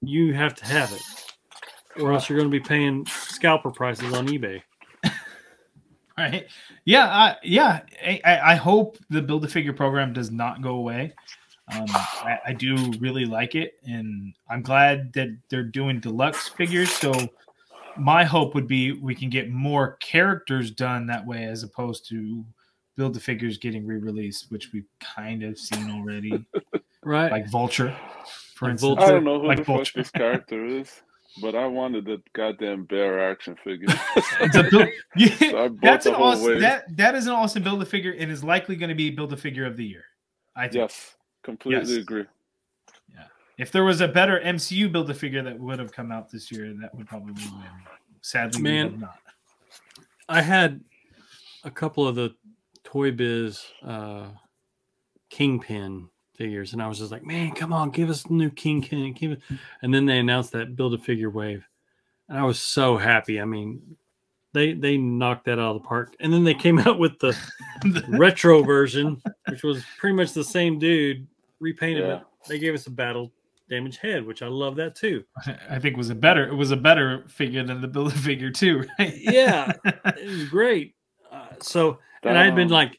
[SPEAKER 5] you have to have it, or else you're going to be paying scalper prices on eBay.
[SPEAKER 6] Right. Yeah. I hope the Build-A-Figure program does not go away. I do really like it, and I'm glad that they're doing deluxe figures. So my hope would be we can get more characters done that way, as opposed to Build-A-Figures getting re-released, which we've kind of seen already.
[SPEAKER 5] Right.
[SPEAKER 6] Like Vulture, for instance.
[SPEAKER 4] I don't know who
[SPEAKER 6] like
[SPEAKER 4] the fuck this character is, but I wanted the goddamn bear action figure.
[SPEAKER 6] That is an awesome Build-A-Figure, and is likely going to be Build-A-Figure of the year. I think.
[SPEAKER 4] Yes, completely agree.
[SPEAKER 6] Yeah. If there was a better MCU Build-A-Figure that would have come out this year, that would probably win. Sadly,
[SPEAKER 5] man,
[SPEAKER 6] not.
[SPEAKER 5] I had a couple of the Toy Biz Kingpin figures, and I was just like, man, come on, give us the new Kingpin. And then they announced that Build-A-Figure wave, and I was so happy. I mean, they knocked that out of the park. And then they came out with the retro version, which was pretty much the same dude repainted. Yeah. They gave us a battle damaged head, which I love that too.
[SPEAKER 6] I think it was a better figure than the Build-A-Figure too, right?
[SPEAKER 5] Yeah, it was great. And I had been like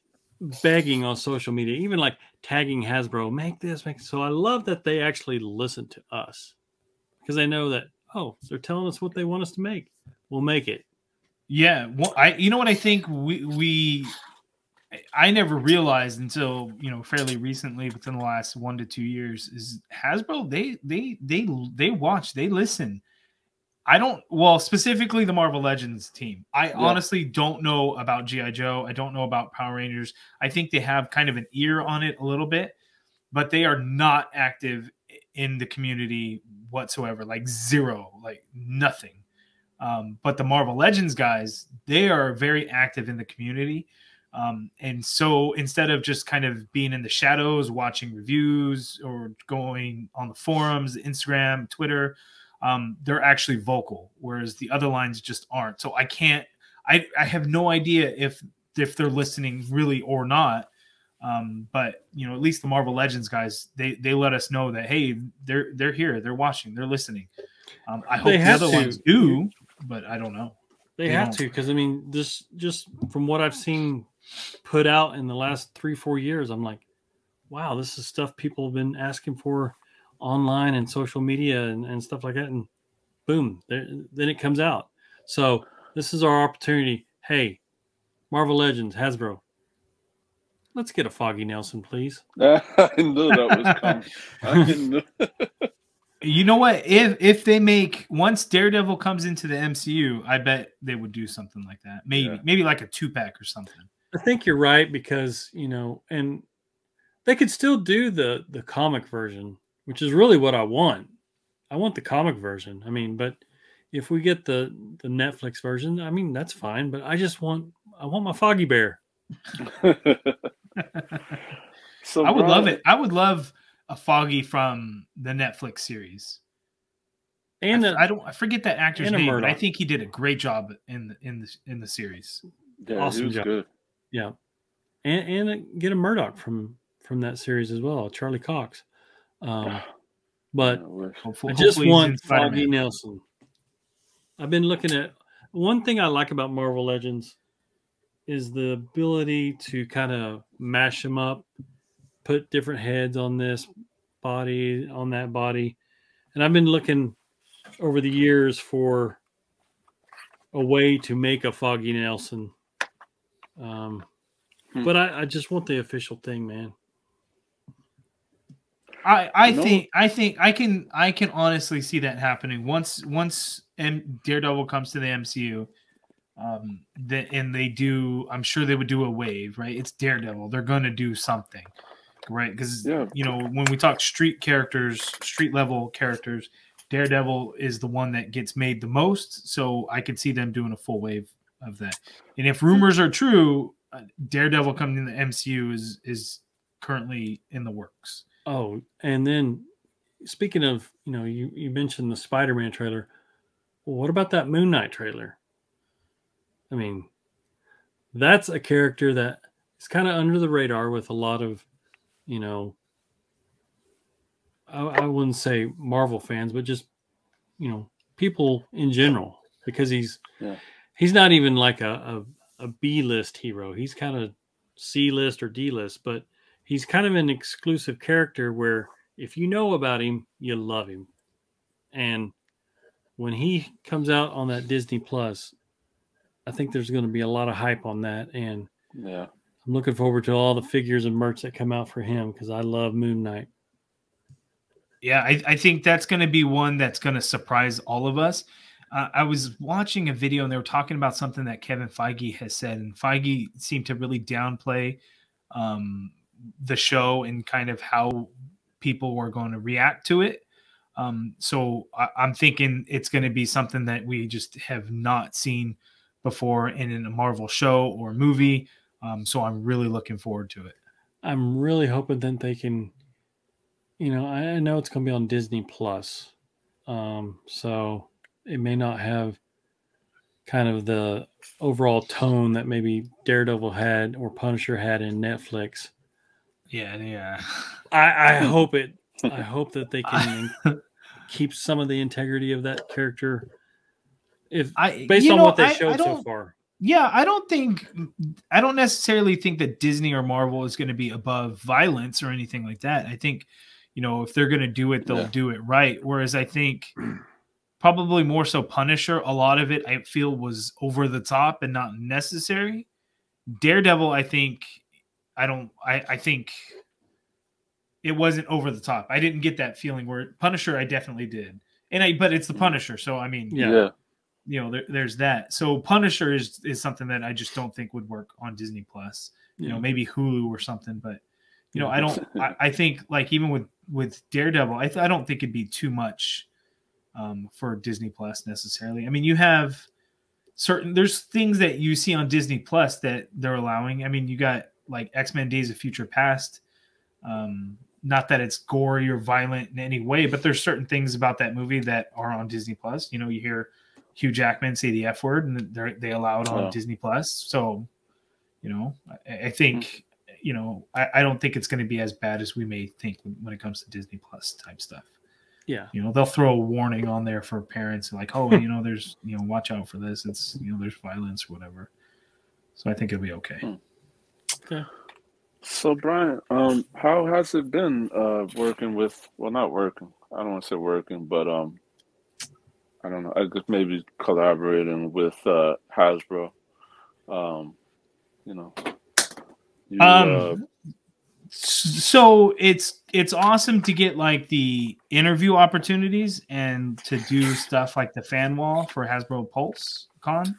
[SPEAKER 5] begging on social media, even like tagging Hasbro, make this. So I love that they actually listen to us, because they know that, oh, they're telling us what they want us to make. We'll make it.
[SPEAKER 6] Yeah. Well, you know what I think I never realized until, fairly recently, within the last 1 to 2 years, is Hasbro, they watch, they listen. Specifically the Marvel Legends team. I honestly don't know about G.I. Joe. I don't know about Power Rangers. I think they have kind of an ear on it a little bit, but they are not active in the community whatsoever. Like zero, like nothing. But the Marvel Legends guys, they are very active in the community. And so instead of just kind of being in the shadows, watching reviews or going on the forums, Instagram, Twitter, they're actually vocal, whereas the other lines just aren't. So I have no idea if they're listening really or not. But at least the Marvel Legends guys, they let us know that, hey, they're here, they're watching, they're listening. I hope the other ones do, but I don't know.
[SPEAKER 5] They have to, because I mean, this just from what I've seen put out in the last 3-4 years, I'm like, wow, this is stuff people have been asking for online and social media and stuff like that, and boom, then it comes out. So this is our opportunity. Hey, Marvel Legends, Hasbro, let's get a Foggy Nelson, please.
[SPEAKER 4] I knew that was coming. I knew.
[SPEAKER 6] You know what? If they make, once Daredevil comes into the MCU, I bet they would do something like that. Maybe like a 2-pack or something.
[SPEAKER 5] I think you're right, because and they could still do the comic version, which is really what I want. I want the comic version. I mean, but if we get the Netflix version, I mean, that's fine. But I want my Foggy Bear.
[SPEAKER 6] So I would love it. I would love a Foggy from the Netflix series. And I forget that actor's name, but I think he did a great job in the series.
[SPEAKER 4] Yeah,
[SPEAKER 5] awesome
[SPEAKER 4] he was
[SPEAKER 5] job.
[SPEAKER 4] Good.
[SPEAKER 5] Yeah, and get a Murdoch from that series as well, Charlie Cox. But I just want Foggy Nelson. I've been looking at, one thing I like about Marvel Legends is the ability to kind of mash them up, put different heads on this body, on that body. And I've been looking over the years for a way to make a Foggy Nelson But I just want the official thing, man.
[SPEAKER 6] I think I can honestly see that happening once Daredevil comes to the MCU. And they do, I'm sure they would do a wave, right? It's Daredevil. They're going to do something, right? Because, you know, when we talk street level characters, Daredevil is the one that gets made the most. So I could see them doing a full wave of that. And if rumors are true, Daredevil coming in the MCU is currently in the works.
[SPEAKER 5] Oh, and then speaking of, you know, you mentioned the Spider-Man trailer. Well, what about that Moon Knight trailer? I mean, that's a character that is kind of under the radar with a lot of, you know, I wouldn't say Marvel fans, but just, you know, people in general, because he's not even like a B-list hero. He's kind of C-list or D-list, but he's kind of an exclusive character where if you know about him, you love him. And when he comes out on that Disney Plus, I think there's going to be a lot of hype on that, and I'm looking forward to all the figures and merch that come out for him because I love Moon Knight.
[SPEAKER 6] Yeah, I think that's going to be one that's going to surprise all of us. I was watching a video and they were talking about something that Kevin Feige has said, and Feige seemed to really downplay the show and kind of how people were going to react to it. So I'm thinking it's going to be something that we just have not seen before in a Marvel show or movie. So I'm really looking forward to it.
[SPEAKER 5] I'm really hoping that they can, you know, I know it's going to be on Disney Plus. So it may not have kind of the overall tone that maybe Daredevil had or Punisher had in Netflix.
[SPEAKER 6] Yeah.
[SPEAKER 5] I hope that they can keep some of the integrity of that character. Based on what they showed so far.
[SPEAKER 6] Yeah, I don't necessarily think that Disney or Marvel is going to be above violence or anything like that. I think, you know, if they're going to do it, they'll do it right. Whereas I think probably more so Punisher, a lot of it I feel was over the top and not necessary. Daredevil, I think it wasn't over the top. I didn't get that feeling where Punisher I definitely did. But it's the Punisher, so I mean, you know, there's that. So Punisher is something that I just don't think would work on Disney Plus. You know, maybe Hulu or something, but you know, I think like even with Daredevil, I don't think it'd be too much for Disney Plus necessarily. I mean, you have there's things that you see on Disney Plus that they're allowing. I mean, you got like X-Men Days of Future Past. Not that it's gory or violent in any way, but there's certain things about that movie that are on Disney Plus. You know, you hear Hugh Jackman say the F word, and they allow it on Disney Plus. So, you know, I think, you know, I don't think it's going to be as bad as we may think when it comes to Disney Plus type stuff.
[SPEAKER 5] Yeah.
[SPEAKER 6] You know, they'll throw a warning on there for parents like, oh, you know, there's, you know, watch out for this. It's, you know, there's violence or whatever. So I think it'll be okay.
[SPEAKER 5] Okay.
[SPEAKER 4] So Brian, how has it been working with, well, not working, I don't want to say working, but I don't know, I guess maybe collaborating with Hasbro. You know,
[SPEAKER 6] so it's awesome to get like the interview opportunities and to do stuff like the fan wall for Hasbro Pulse Con.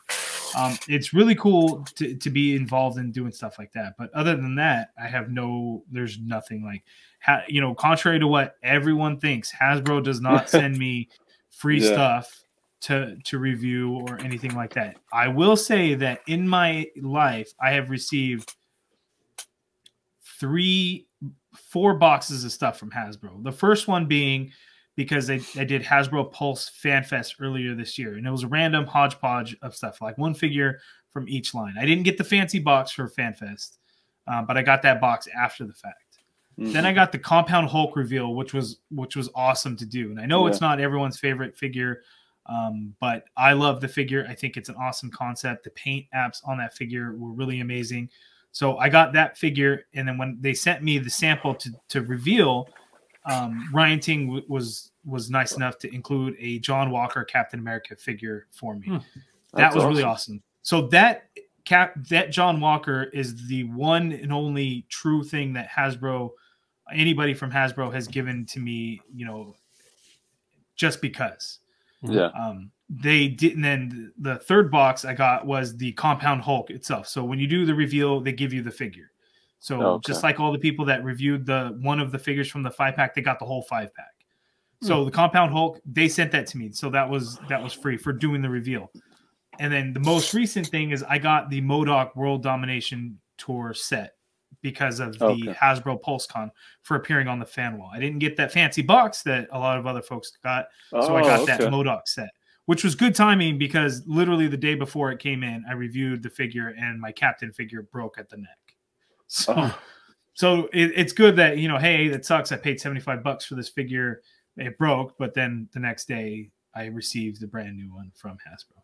[SPEAKER 6] It's really cool to be involved in doing stuff like that. But other than that, there's nothing like, you know, contrary to what everyone thinks, Hasbro does not send me free stuff to review or anything like that. I will say that in my life, I have received 4 boxes of stuff from Hasbro. The first one being because I did Hasbro Pulse Fan Fest earlier this year, and it was a random hodgepodge of stuff, like one figure from each line. I didn't get the fancy box for Fan Fest, but I got that box after the fact. Then I got the Compound Hulk reveal, which was awesome to do. And I know it's not everyone's favorite figure, but I love the figure. I think it's an awesome concept. The paint apps on that figure were really amazing. So I got that figure, and then when they sent me the sample to reveal, Ryan Ting was nice enough to include a John Walker Captain America figure for me. That was really awesome. So that that John Walker is the one and only true thing that anybody from Hasbro has given to me, just because.
[SPEAKER 4] Yeah.
[SPEAKER 6] They didn't. Then the third box I got was the Compound Hulk itself. So when you do the reveal, they give you the figure. So just like all the people that reviewed one of the figures from the 5-pack, they got the whole 5-pack. So the Compound Hulk, they sent that to me. So that was free for doing the reveal. And then the most recent thing is I got the MODOK World Domination Tour set because of the Hasbro PulseCon for appearing on the fan wall. I didn't get that fancy box that a lot of other folks got. So I got that MODOK set, which was good timing because literally the day before it came in, I reviewed the figure and my Captain figure broke at the neck. So it's good that, hey, that sucks. I paid $75 for this figure. It broke, but then the next day I received a brand new one from Hasbro.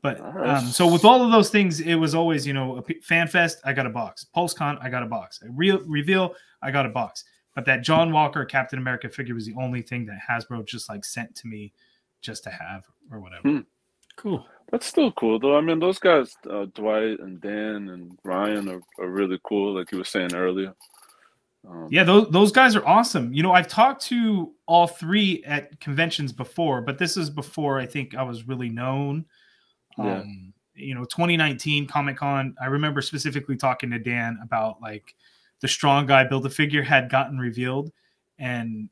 [SPEAKER 6] But so with all of those things, it was always, a Fan Fest, I got a box. PulseCon, I got a box. A reveal, I got a box. But that John Walker Captain America figure was the only thing that Hasbro just sent to me just to have or whatever.
[SPEAKER 5] Cool.
[SPEAKER 4] That's still cool, though. I mean, those guys, Dwight and Dan and Ryan are really cool, like you were saying earlier.
[SPEAKER 6] Yeah, those guys are awesome. I've talked to all three at conventions before, but this is before I think I was really known. 2019 Comic-Con, I remember specifically talking to Dan about the Strong Guy Build-A-Figure had gotten revealed, and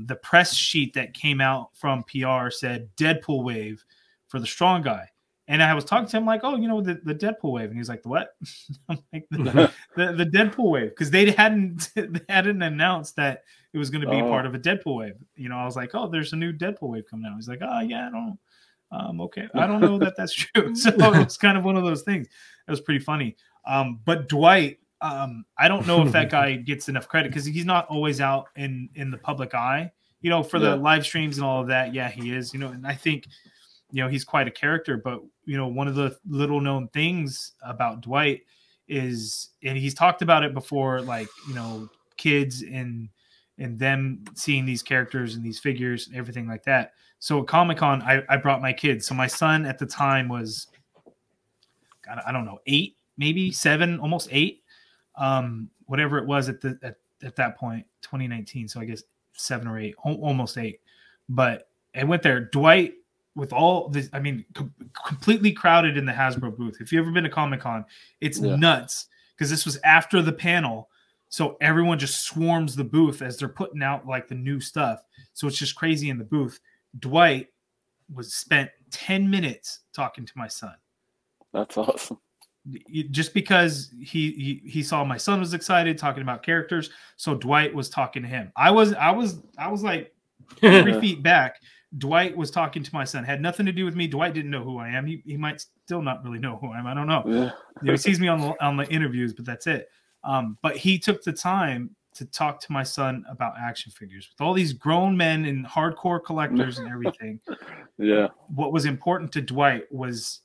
[SPEAKER 6] the press sheet that came out from PR said Deadpool wave for the Strong Guy. And I was talking to him the Deadpool wave. And he's like, the what? I'm like, the Deadpool wave. Because they hadn't announced that it was going to be part of a Deadpool wave. I was like, there's a new Deadpool wave coming out. He's like, yeah, I don't. Okay. I don't know that that's true. So it was kind of one of those things. It was pretty funny. But Dwight, I don't know if that guy gets enough credit because he's not always out in the public eye, for the live streams and all of that. Yeah, he is, and I think, he's quite a character, but one of the little known things about Dwight is, and he's talked about it before, kids and them seeing these characters and these figures and everything like that. So at Comic-Con, I brought my kids. So my son at the time was, I don't know, 8, maybe 7, almost 8, whatever it was at that point, 2019. So I guess 7 or 8, almost 8. But I went there. Dwight, with all this, completely crowded in the Hasbro booth. If you've ever been to Comic-Con, it's nuts because this was after the panel. So everyone just swarms the booth as they're putting out the new stuff. So it's just crazy in the booth. Dwight spent 10 minutes talking to my son.
[SPEAKER 4] That's awesome.
[SPEAKER 6] Just because he saw my son was excited talking about characters. So Dwight was talking to him. I was like 3 feet back. Dwight was talking to my son. Had nothing to do with me. Dwight didn't know who I am. He might still not really know who I am. I don't know. He sees me on the interviews, but that's it. But he took the time to talk to my son about action figures with all these grown men and hardcore collectors and everything.
[SPEAKER 4] Yeah.
[SPEAKER 6] What was important to Dwight was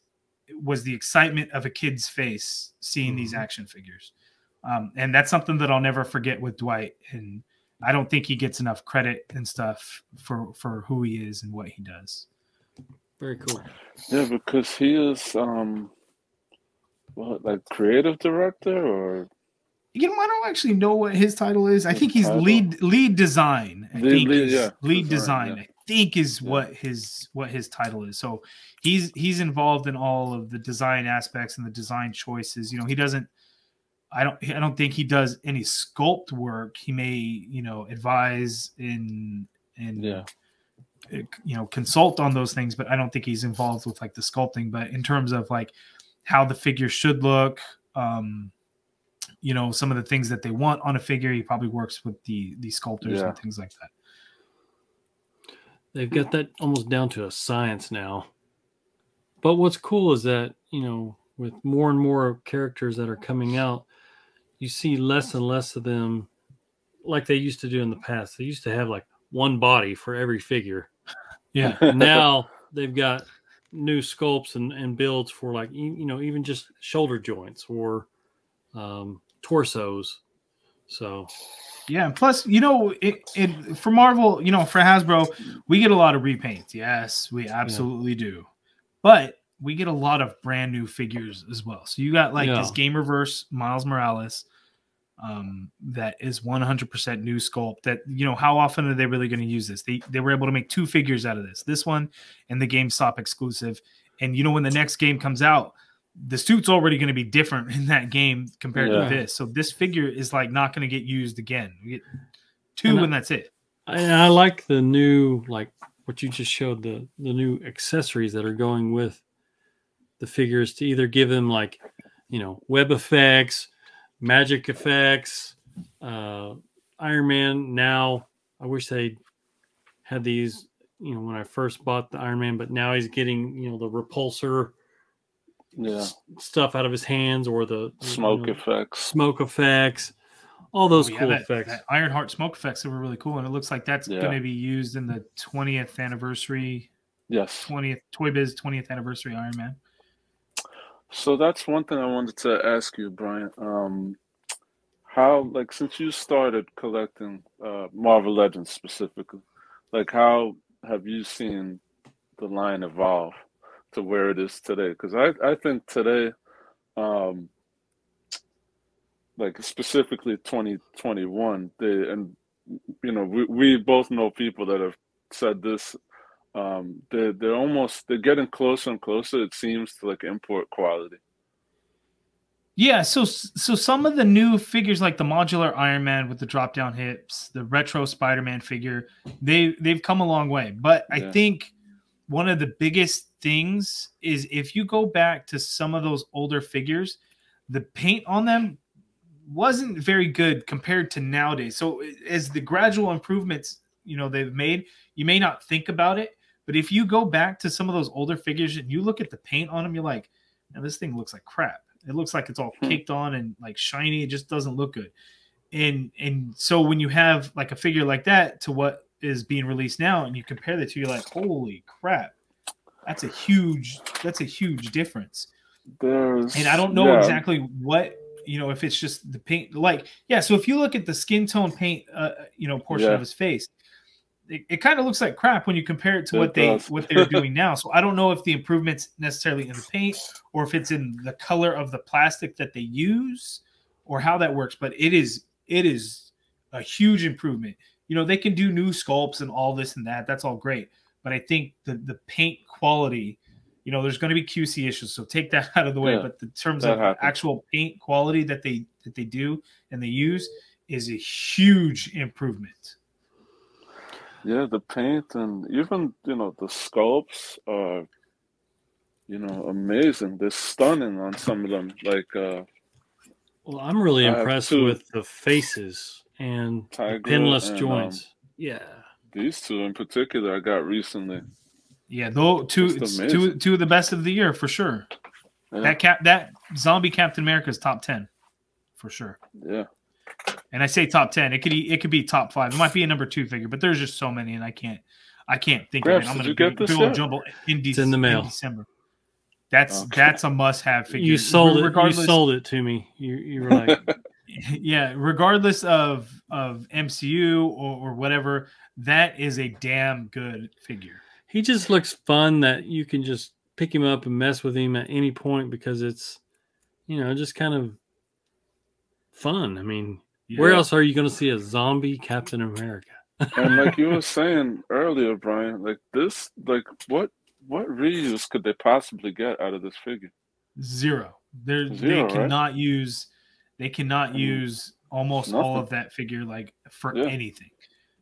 [SPEAKER 6] the excitement of a kid's face seeing these action figures. And that's something that I'll never forget with Dwight. And I don't think he gets enough credit and stuff for who he is and what he does.
[SPEAKER 5] Very cool.
[SPEAKER 4] Yeah, because he is creative director or
[SPEAKER 6] I don't actually know what his title is. I think he's lead design. Lead design. I think is what his title is. So he's involved in all of the design aspects and the design choices. He doesn't. I don't think he does any sculpt work. He may, advise and consult on those things, but I don't think he's involved with the sculpting. But in terms of how the figure should look, some of the things that they want on a figure, he probably works with the sculptors and things like that.
[SPEAKER 5] They've got that almost down to a science now. But what's cool is that, with more and more characters that are coming out, you see less and less of them like they used to do in the past. They used to have one body for every figure.
[SPEAKER 6] Yeah.
[SPEAKER 5] Now they've got new sculpts and builds for even just shoulder joints or torsos. So
[SPEAKER 6] yeah, and plus, for Marvel, for Hasbro, we get a lot of repaints. Yes, we absolutely do. But we get a lot of brand new figures as well. So you got like this Game Reverse Miles Morales that is 100% new sculpt. That, you know, how often are they really going to use this? They were able to make 2 figures out of this one and the GameStop exclusive. And you know, when the next game comes out, the suit's already going to be different in that game compared to this. So this figure is like not going to get used again. We get 2 and that's it.
[SPEAKER 5] I like the new, like what you just showed, the new accessories that are going with the figures to either give them, like, you know, web effects, magic effects, Iron Man. Now I wish they had these, you know, when I first bought the Iron Man, but now he's getting, you know, the repulsor stuff out of his hands, or the
[SPEAKER 4] smoke
[SPEAKER 5] effects, all those cool effects.
[SPEAKER 6] That Ironheart smoke effects that were really cool, and it looks like that's going to be used in the 20th anniversary.
[SPEAKER 4] Yes,
[SPEAKER 6] 20th Toy Biz 20th anniversary Iron Man.
[SPEAKER 4] So that's one thing I wanted to ask you, Brian. How, like, since you started collecting Marvel Legends specifically, like, how have you seen the line evolve to where it is today? Because I think today, like specifically 2021, and you know, we both know people that have said this. They're getting closer and closer, it seems, to like import quality.
[SPEAKER 6] Yeah, so some of the new figures, like the modular Iron Man with the drop down hips, the retro Spider-Man figure, they've come a long way. But I think one of the biggest things is if you go back to some of those older figures, the paint on them wasn't very good compared to nowadays. So as the gradual improvements, you know, they've made, you may not think about it, but if you go back to some of those older figures and you look at the paint on them, you're like, now this thing looks like crap. It looks like it's all caked on and like shiny. It just doesn't look good. And so when you have like a figure like that to what is being released now, and you compare the two, you're like, holy crap, that's a huge difference. And I don't know exactly what, you know, if it's just the paint, like, so if you look at the skin tone paint, you know, portion of his face, it kind of looks like crap when you compare it to what they're doing now. So I don't know if the improvement's necessarily in the paint or if it's in the color of the plastic that they use or how that works, but it is a huge improvement. You know, they can do new sculpts and all this and that. That's all great. But I think the paint quality, you know, there's going to be QC issues, so take that out of the way. But in terms of actual paint quality that they do and they use is a huge improvement.
[SPEAKER 4] Yeah, the paint and even, you know, the sculpts are, you know, amazing. They're stunning on some of them. Like,
[SPEAKER 5] well, I'm really impressed with the faces and the pinless joints.
[SPEAKER 4] These 2 in particular I got recently.
[SPEAKER 6] Yeah, though two of the best of the year for sure. Yeah. That zombie Captain America is top 10 for sure. Yeah. And I say top 10. It could be top 5. It might be a number 2 figure, but there's just so many, and I can't think
[SPEAKER 4] Gramps,
[SPEAKER 6] of it. I'm
[SPEAKER 4] going to
[SPEAKER 6] do a jumble in December. That's a must-have figure.
[SPEAKER 5] You sold it. You sold it to me. You were like,
[SPEAKER 6] yeah. Regardless of MCU or whatever, that is a damn good figure.
[SPEAKER 5] He just looks fun. That you can just pick him up and mess with him at any point because it's, you know, just kind of fun. I mean, where else are you going to see a zombie Captain America?
[SPEAKER 4] And like you were saying earlier, Brian, like this, like what reuse could they possibly get out of this figure?
[SPEAKER 6] Zero. They cannot use almost nothing. All of that figure like for anything.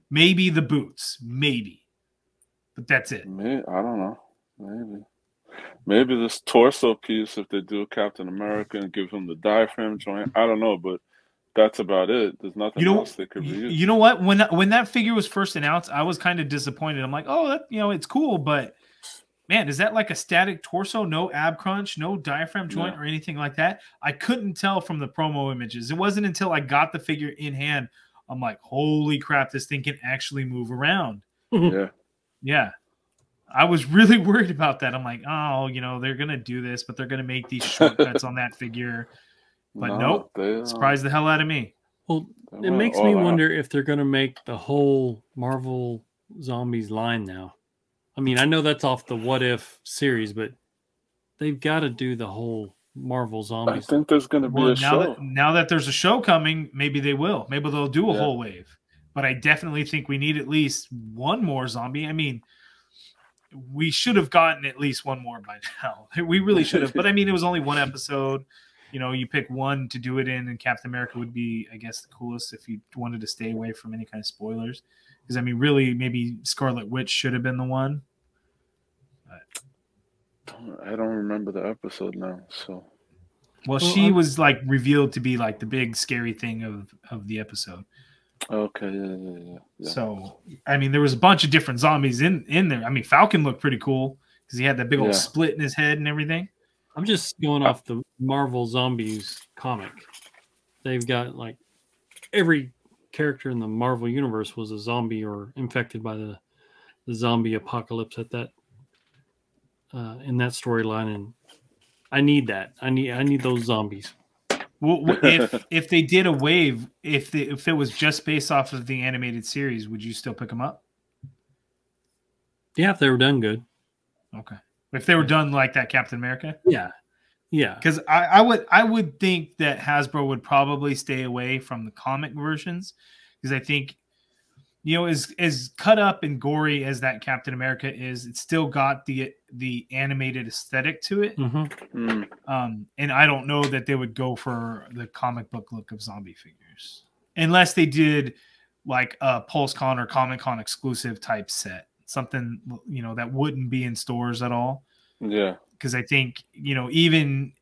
[SPEAKER 6] Maybe the boots, but that's it.
[SPEAKER 4] I don't know. Maybe this torso piece, if they do Captain America and give him the diaphragm joint, I don't know, but that's about it. There's nothing else they could reuse.
[SPEAKER 6] You know what? When that figure was first announced, I was kind of disappointed. I'm like, oh, that, you know, it's cool, but man, is that like a static torso? No ab crunch, no diaphragm joint or anything like that? I couldn't tell from the promo images. It wasn't until I got the figure in hand, I'm like, holy crap, this thing can actually move around. Yeah. I was really worried about that. I'm like, oh, you know, they're going to do this, but they're going to make these shortcuts on that figure. But nope, surprised the hell out of me.
[SPEAKER 5] Well, it makes me wonder if they're going to make the whole Marvel Zombies line now. I mean, I know that's off the What If series, but they've got to do the whole Marvel Zombies.
[SPEAKER 4] I think there's going to be a show.
[SPEAKER 6] Now that there's a show coming, maybe they will. Maybe they'll do a whole wave. But I definitely think we need at least one more zombie. I mean, we should have gotten at least one more by now. We really should have. But I mean, it was only one episode. You know, you pick one to do it in, and Captain America would be, I guess, the coolest if you wanted to stay away from any kind of spoilers. Because, I mean, really, maybe Scarlet Witch should have been the one. But
[SPEAKER 4] I don't remember the episode now. So,
[SPEAKER 6] well, she was like revealed to be like the big scary thing of the episode.
[SPEAKER 4] Okay, yeah.
[SPEAKER 6] So, I mean, there was a bunch of different zombies in there. I mean, Falcon looked pretty cool because he had that big old split in his head and everything.
[SPEAKER 5] I'm just going off the Marvel Zombies comic. They've got like every character in the Marvel universe was a zombie or infected by the zombie apocalypse at that in that storyline, and I need that. I need those zombies.
[SPEAKER 6] Well, if they did a wave, if it was just based off of the animated series, would you still pick them up?
[SPEAKER 5] Yeah, if they were done good.
[SPEAKER 6] Okay. If they were done like that Captain America?
[SPEAKER 5] Yeah.
[SPEAKER 6] Because I would think that Hasbro would probably stay away from the comic versions, because I think, you know, as cut up and gory as that Captain America is, it's still got the animated aesthetic to it.
[SPEAKER 5] Mm-hmm.
[SPEAKER 6] And I don't know that they would go for the comic book look of zombie figures unless they did like a PulseCon or Comic Con exclusive type set, something, you know, that wouldn't be in stores at all.
[SPEAKER 4] Yeah.
[SPEAKER 6] Because I think, you know, even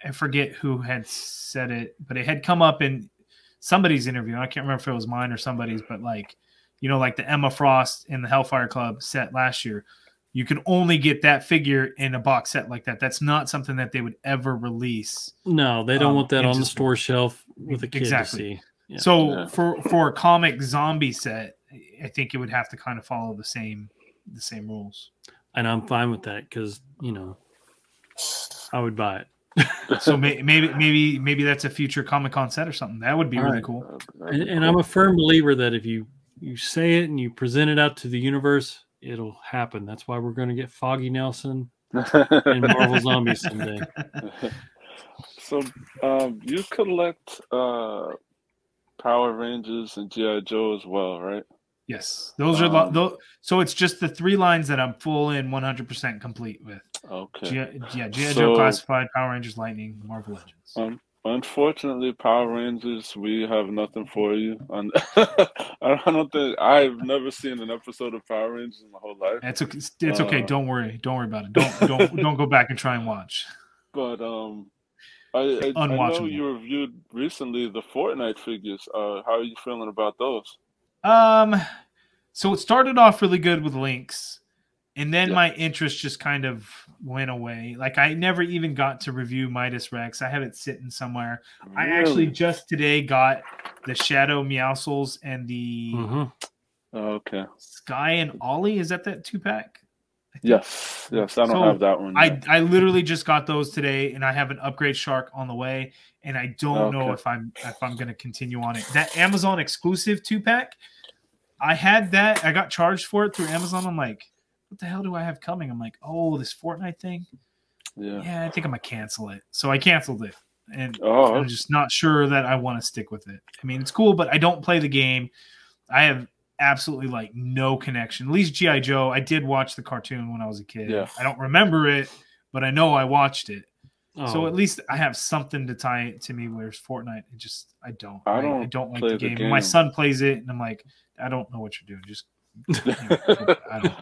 [SPEAKER 6] I forget who had said it, but it had come up in somebody's interview. I can't remember if it was mine or somebody's, but like, you know, like the Emma Frost in the Hellfire Club set last year, you could only get that figure in a box set like that. That's not something that they would ever release.
[SPEAKER 5] No, they don't want that on the store shelf with a kid to see. Yeah.
[SPEAKER 6] So for a comic zombie set, I think it would have to kind of follow the same rules.
[SPEAKER 5] And I'm fine with that because, you know, I would buy it.
[SPEAKER 6] So maybe that's a future Comic-Con set or something. That would be really cool.
[SPEAKER 5] And I'm a firm believer that if you say it and you present it out to the universe, it'll happen. That's why we're going to get Foggy Nelson and Marvel Zombies someday.
[SPEAKER 4] So you collect Power Rangers and G.I. Joe as well, right?
[SPEAKER 6] Yes, those are those. So it's just the 3 lines that I'm full in 100% complete with.
[SPEAKER 4] Okay.
[SPEAKER 6] G.I. Joe Classified, Power Rangers, Lightning, Marvel Legends.
[SPEAKER 4] Unfortunately, Power Rangers, we have nothing for you. I don't think I've never seen an episode of Power Rangers in my whole life.
[SPEAKER 6] It's okay. Don't worry about it. Don't go back and try and watch.
[SPEAKER 4] But I know you reviewed recently the Fortnite figures. How are you feeling about those?
[SPEAKER 6] So it started off really good with Lynx, and then my interest just kind of went away. Like I never even got to review Midas Rex. I have it sitting somewhere. Really? I actually just today got the Shadow Meowscles and the Sky and Ollie. Is that 2-pack?
[SPEAKER 4] Yes. I don't have that one yet.
[SPEAKER 6] I literally just got those today, and I have an Upgrade Shark on the way, and I don't know if I'm going to continue on it. That Amazon exclusive 2-pack, I had that. I got charged for it through Amazon. I'm like, what the hell do I have coming? I'm like, oh, this Fortnite thing? Yeah, I think I'm going to cancel it. So I canceled it, and I'm just not sure that I want to stick with it. I mean, it's cool, but I don't play the game. I have absolutely like no connection. At least G.I. Joe, I did watch the cartoon when I was a kid. I don't remember it, but I know I watched it. So at least I have something to tie it to me. Whereas Fortnite, I don't like the game. My son plays it, and I'm like, I don't know what you're doing. Just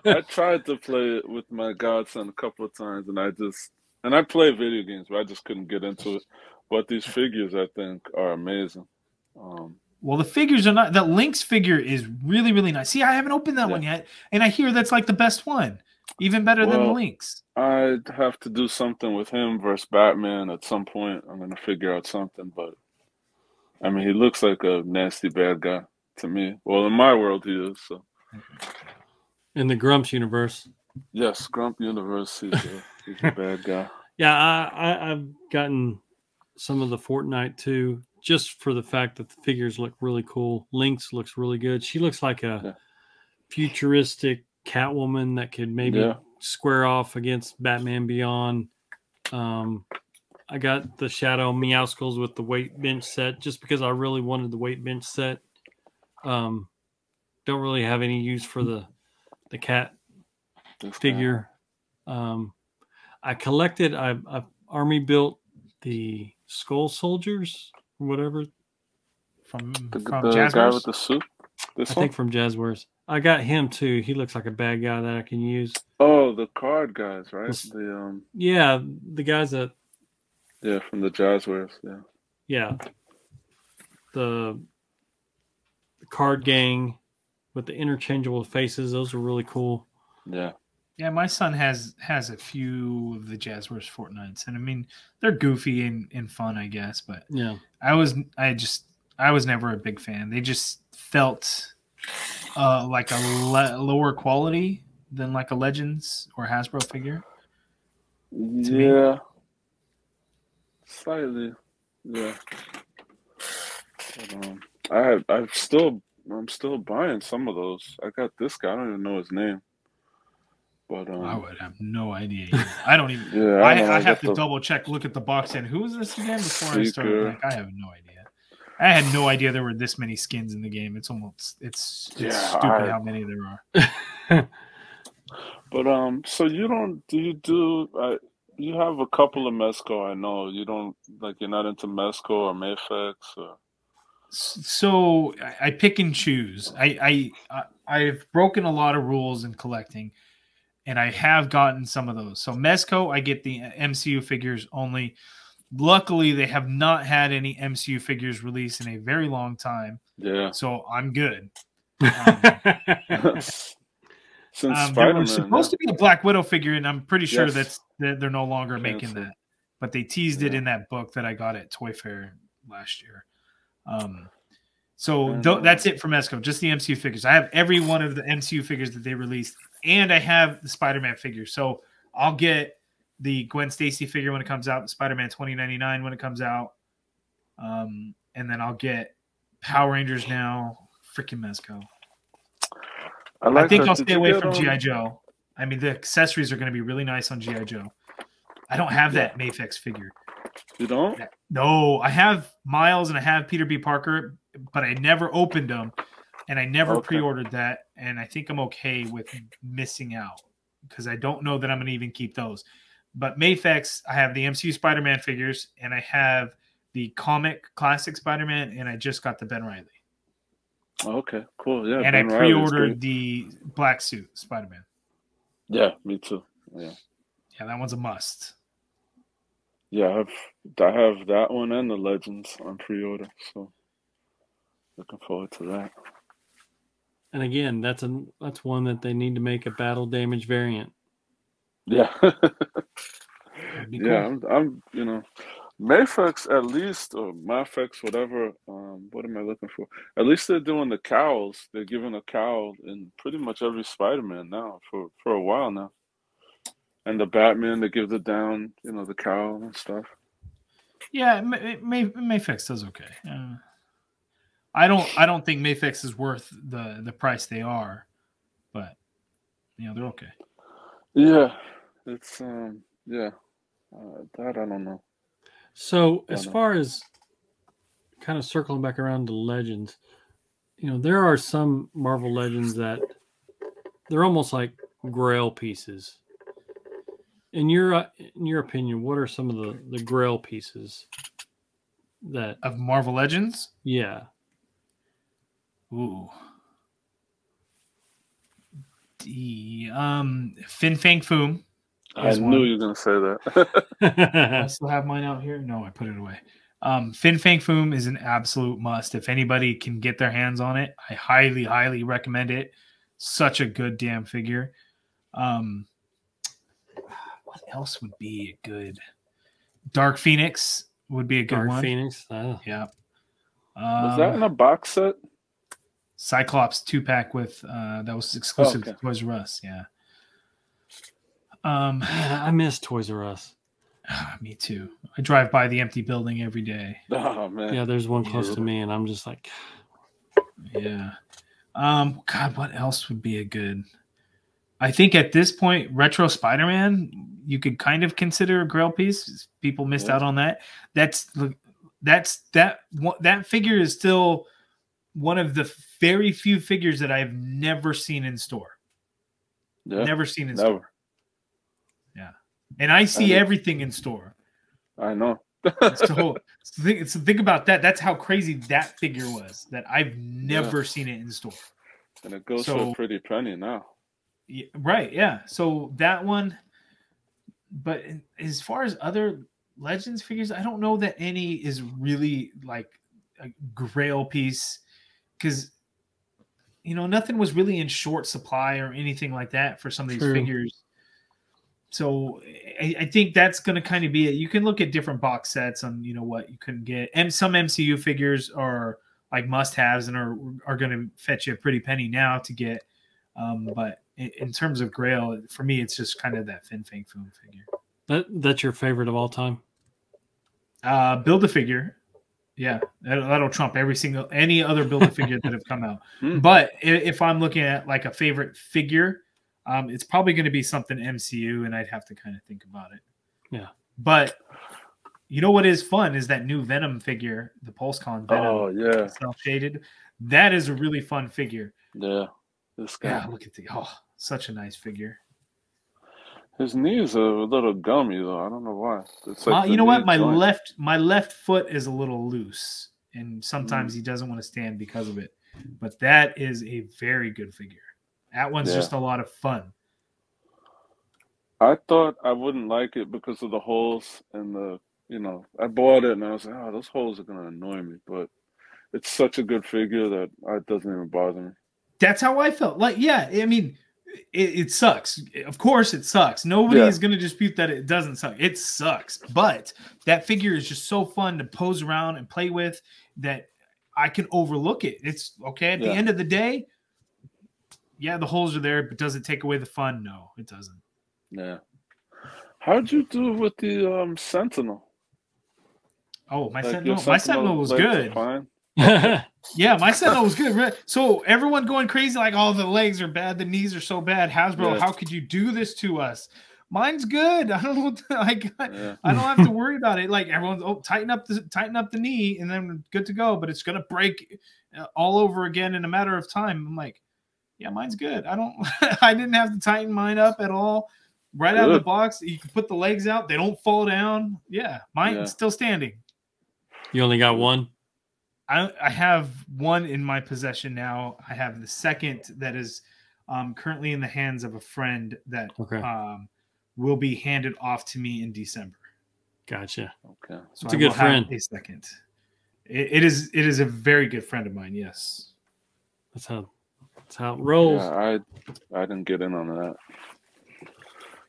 [SPEAKER 4] I tried to play it with my godson a couple of times, and I play video games, but I just couldn't get into it. But these figures, I think, are amazing.
[SPEAKER 6] Well, the figures are not. The Lynx figure is really, really nice. See, I haven't opened that one yet, and I hear that's like the best one, even better than the Lynx.
[SPEAKER 4] I'd have to do something with him versus Batman at some point. I'm going to figure out something, but I mean, he looks like a nasty bad guy to me. Well, in my world, he is. So,
[SPEAKER 5] in the Grumps universe,
[SPEAKER 4] yes, Grump universe, he's a bad guy.
[SPEAKER 5] Yeah, I've gotten some of the Fortnite too, just for the fact that the figures look really cool. Lynx looks really good. She looks like a futuristic Catwoman that could maybe square off against Batman Beyond. I got the Shadow Meowskulls with the weight bench set just because I really wanted the weight bench set. Don't really have any use for the cat figure. I collected. I've army built the Skull Soldiers or whatever
[SPEAKER 6] from
[SPEAKER 4] the
[SPEAKER 6] Jazzwares?
[SPEAKER 4] guy with the suit. I
[SPEAKER 5] think from Jazzwares. I got him too. He looks like a bad guy that I can use.
[SPEAKER 4] Oh, the card guys, right?
[SPEAKER 5] The guys that.
[SPEAKER 4] Yeah, from the Jazzwares.
[SPEAKER 5] Yeah. The card gang with the interchangeable faces. Those are really cool.
[SPEAKER 4] Yeah.
[SPEAKER 6] Yeah, my son has a few of the Jazzwares Fortnites, and I mean they're goofy and fun, I guess. But
[SPEAKER 5] yeah,
[SPEAKER 6] I was never a big fan. They just felt like a lower quality than like a Legends or Hasbro figure.
[SPEAKER 4] Yeah, slightly. Yeah. But, I'm still buying some of those. I got this guy. I don't even know his name. But
[SPEAKER 6] I would have no idea. I don't even.
[SPEAKER 4] Yeah,
[SPEAKER 6] I have to double check, look at the box, and who is this again before I start. Like, I have no idea. I had no idea there were this many skins in the game. It's stupid how many there are.
[SPEAKER 4] But so you don't? Do you do? You have a couple of Mezco. I know you don't like. You're not into Mezco or Mayfix or.
[SPEAKER 6] So I pick and choose. I've broken a lot of rules in collecting. And I have gotten some of those. So Mezco, I get the MCU figures only. Luckily, they have not had any MCU figures released in a very long time.
[SPEAKER 4] Yeah.
[SPEAKER 6] So I'm good.
[SPEAKER 4] Since
[SPEAKER 6] there was supposed to be a Black Widow figure, and I'm pretty sure that they're no longer making that. But they teased it in that book that I got at Toy Fair last year. That's it for Mezco, just the MCU figures. I have every one of the MCU figures that they released. And I have the Spider-Man figure. So I'll get the Gwen Stacy figure when it comes out, Spider-Man 2099 when it comes out. And then I'll get Power Rangers now. Freaking Mezco. I think I'll stay away from G.I. Joe. I mean, the accessories are going to be really nice on G.I. Joe. I don't have that Mayfix figure.
[SPEAKER 4] You don't?
[SPEAKER 6] No, I have Miles and I have Peter B. Parker, but I never opened them. And I never pre-ordered that, and I think I'm okay with missing out because I don't know that I'm going to even keep those. But Mayfix, I have the MCU Spider-Man figures, and I have the comic classic Spider-Man, and I just got the Ben Reilly.
[SPEAKER 4] Okay, cool. Yeah,
[SPEAKER 6] and Ben I pre-ordered the black suit Spider-Man.
[SPEAKER 4] Yeah, me too. Yeah,
[SPEAKER 6] that one's a must.
[SPEAKER 4] Yeah, I have that one and the Legends on pre-order, so looking forward to that.
[SPEAKER 5] And again, that's one that they need to make a battle damage variant.
[SPEAKER 4] Yeah. Yeah,
[SPEAKER 6] cool.
[SPEAKER 4] I'm Mayfix at least, or Mafex, whatever. What am I looking for? At least they're doing the cowls. They're giving a cowl in pretty much every Spider-Man now for a while now. And the Batman, they give the down, the cowl and stuff.
[SPEAKER 6] Yeah, Mayfix does okay. I don't think Mayfix is worth the price they are, but they're okay.
[SPEAKER 4] Yeah, it's that I don't know.
[SPEAKER 5] So as far as kind of circling back around to Legends, there are some Marvel Legends that they're almost like Grail pieces. In your opinion, what are some of the Grail pieces that
[SPEAKER 6] of Marvel Legends?
[SPEAKER 5] Yeah.
[SPEAKER 6] Ooh. The Fin Fang Foom.
[SPEAKER 4] I knew you were gonna say that.
[SPEAKER 6] I still have mine out here. No, I put it away. Fin Fang Foom is an absolute must. If anybody can get their hands on it, I highly, highly recommend it. Such a good damn figure. What else would be a good? Dark Phoenix would be a good one.
[SPEAKER 5] Dark Phoenix,
[SPEAKER 6] yeah.
[SPEAKER 4] Was that in a box set?
[SPEAKER 6] Cyclops 2-pack with that was exclusive to Toys R Us. Yeah.
[SPEAKER 5] Man, I miss Toys R Us.
[SPEAKER 6] Me too. I drive by the empty building every day.
[SPEAKER 4] Oh man.
[SPEAKER 5] Yeah, there's one close to me, and I'm just like,
[SPEAKER 6] yeah. God, what else would be a good? I think at this point, Retro Spider-Man. you could kind of consider a Grail piece. People missed out on that. That figure is still one of the very few figures that I've never seen in store.
[SPEAKER 4] Yeah,
[SPEAKER 6] never seen in store. Yeah, and I see everything in store.
[SPEAKER 4] I know.
[SPEAKER 6] So think about that. That's how crazy that figure was. That I've never seen it in store.
[SPEAKER 4] And it goes for a pretty penny now.
[SPEAKER 6] Yeah, right. Yeah. So that one. But as far as other Legends figures, I don't know that any is really like a Grail piece, because nothing was really in short supply or anything like that for some of these figures. So I think that's going to kind of be it. You can look at different box sets on what you couldn't get, and some MCU figures are like must-haves and are going to fetch you a pretty penny now to get. But in terms of Grail, for me, it's just kind of that Fin Fang Foom figure.
[SPEAKER 5] That's your favorite of all time?
[SPEAKER 6] Build-A-Figure. Yeah, that'll trump any other Build-A-Figure that have come out. But if I'm looking at like a favorite figure, it's probably going to be something MCU, and I'd have to kind of think about it.
[SPEAKER 5] Yeah.
[SPEAKER 6] But you know what is fun is that new Venom figure, the PulseCon Venom.
[SPEAKER 4] Oh, yeah.
[SPEAKER 6] Self-shaded. That is a really fun figure.
[SPEAKER 4] Yeah. This guy.
[SPEAKER 6] Yeah, look at such a nice figure.
[SPEAKER 4] His knees are a little gummy though. I don't know why. It's like
[SPEAKER 6] you know what? My left foot is a little loose, and sometimes he doesn't want to stand because of it. But that is a very good figure. That one's just a lot of fun.
[SPEAKER 4] I thought I wouldn't like it because of the holes and I bought it and I was like, oh, those holes are gonna annoy me. But it's such a good figure that it doesn't even bother me.
[SPEAKER 6] That's how I felt. Like, yeah, I mean. It sucks. Of course it sucks. Nobody is going to dispute that it doesn't suck. It sucks. But that figure is just so fun to pose around and play with that I can overlook it. It's okay. At the end of the day, the holes are there, but does it take away the fun? No, it doesn't.
[SPEAKER 4] Yeah. How'd you do with the Sentinel?
[SPEAKER 6] Oh, my Sentinel was good.
[SPEAKER 4] Fine.
[SPEAKER 6] Yeah, my Sentinel was good. So everyone going crazy like, oh, the legs are bad, the knees are so bad. Hasbro, how could you do this to us? Mine's good. I don't know. I don't have to worry about it. Like everyone's tighten up the knee, and then good to go. But it's gonna break all over again in a matter of time. I'm like, yeah, mine's good. I didn't have to tighten mine up at all. Right out of the box, you can put the legs out. They don't fall down. Yeah, mine's still standing.
[SPEAKER 5] You only got one?
[SPEAKER 6] I have one in my possession now. I have the second that is currently in the hands of a friend that will be handed off to me in December.
[SPEAKER 5] Gotcha.
[SPEAKER 6] Okay. So
[SPEAKER 5] it's a good friend.
[SPEAKER 6] A second. It is a very good friend of mine. Yes.
[SPEAKER 5] That's how it rolls.
[SPEAKER 4] Yeah, I didn't get in on that.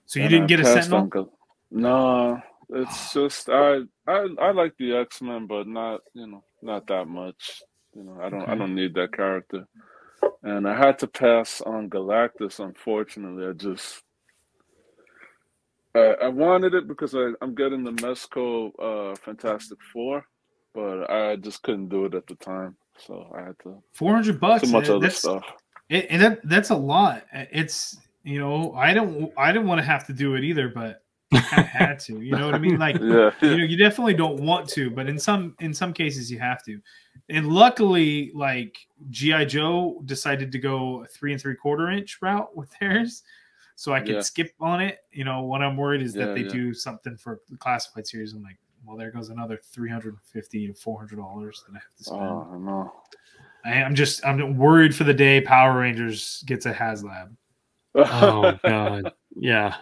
[SPEAKER 6] So you didn't get a Sentinel?
[SPEAKER 4] No. It's just I like the X-Men, but not that much. I don't need that character. And I had to pass on Galactus, unfortunately. I wanted it because I'm getting the Mezco Fantastic Four, but I just couldn't do it at the time. So I had to
[SPEAKER 6] $400.
[SPEAKER 4] Too much other stuff.
[SPEAKER 6] And that's a lot. It's I didn't want to have to do it either, but I had to, you know what I mean? Like, you definitely don't want to, but in some cases you have to. And luckily, like G.I. Joe decided to go a 3 3/4 inch route with theirs, so I could skip on it. What I'm worried is that they do something for the classified series. I'm like, well, there goes another $350 to $400 that I have to spend.
[SPEAKER 4] Oh no!
[SPEAKER 6] I'm worried for the day Power Rangers gets a HasLab.
[SPEAKER 5] Oh god, yeah.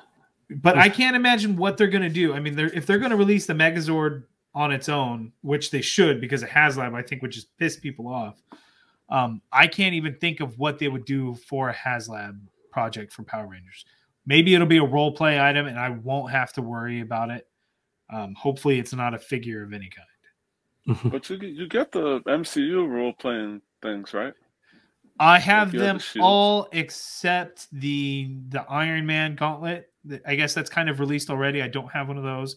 [SPEAKER 6] But I can't imagine what they're going to do. I mean, if they're going to release the Megazord on its own, which they should, because a HasLab, I think, would just piss people off. I can't even think of what they would do for a HasLab project for Power Rangers. Maybe it'll be a role play item, and I won't have to worry about it. Hopefully, it's not a figure of any kind.
[SPEAKER 4] But you get the MCU role playing things, right?
[SPEAKER 6] I have them all except the Iron Man gauntlet. I guess that's kind of released already. I don't have one of those.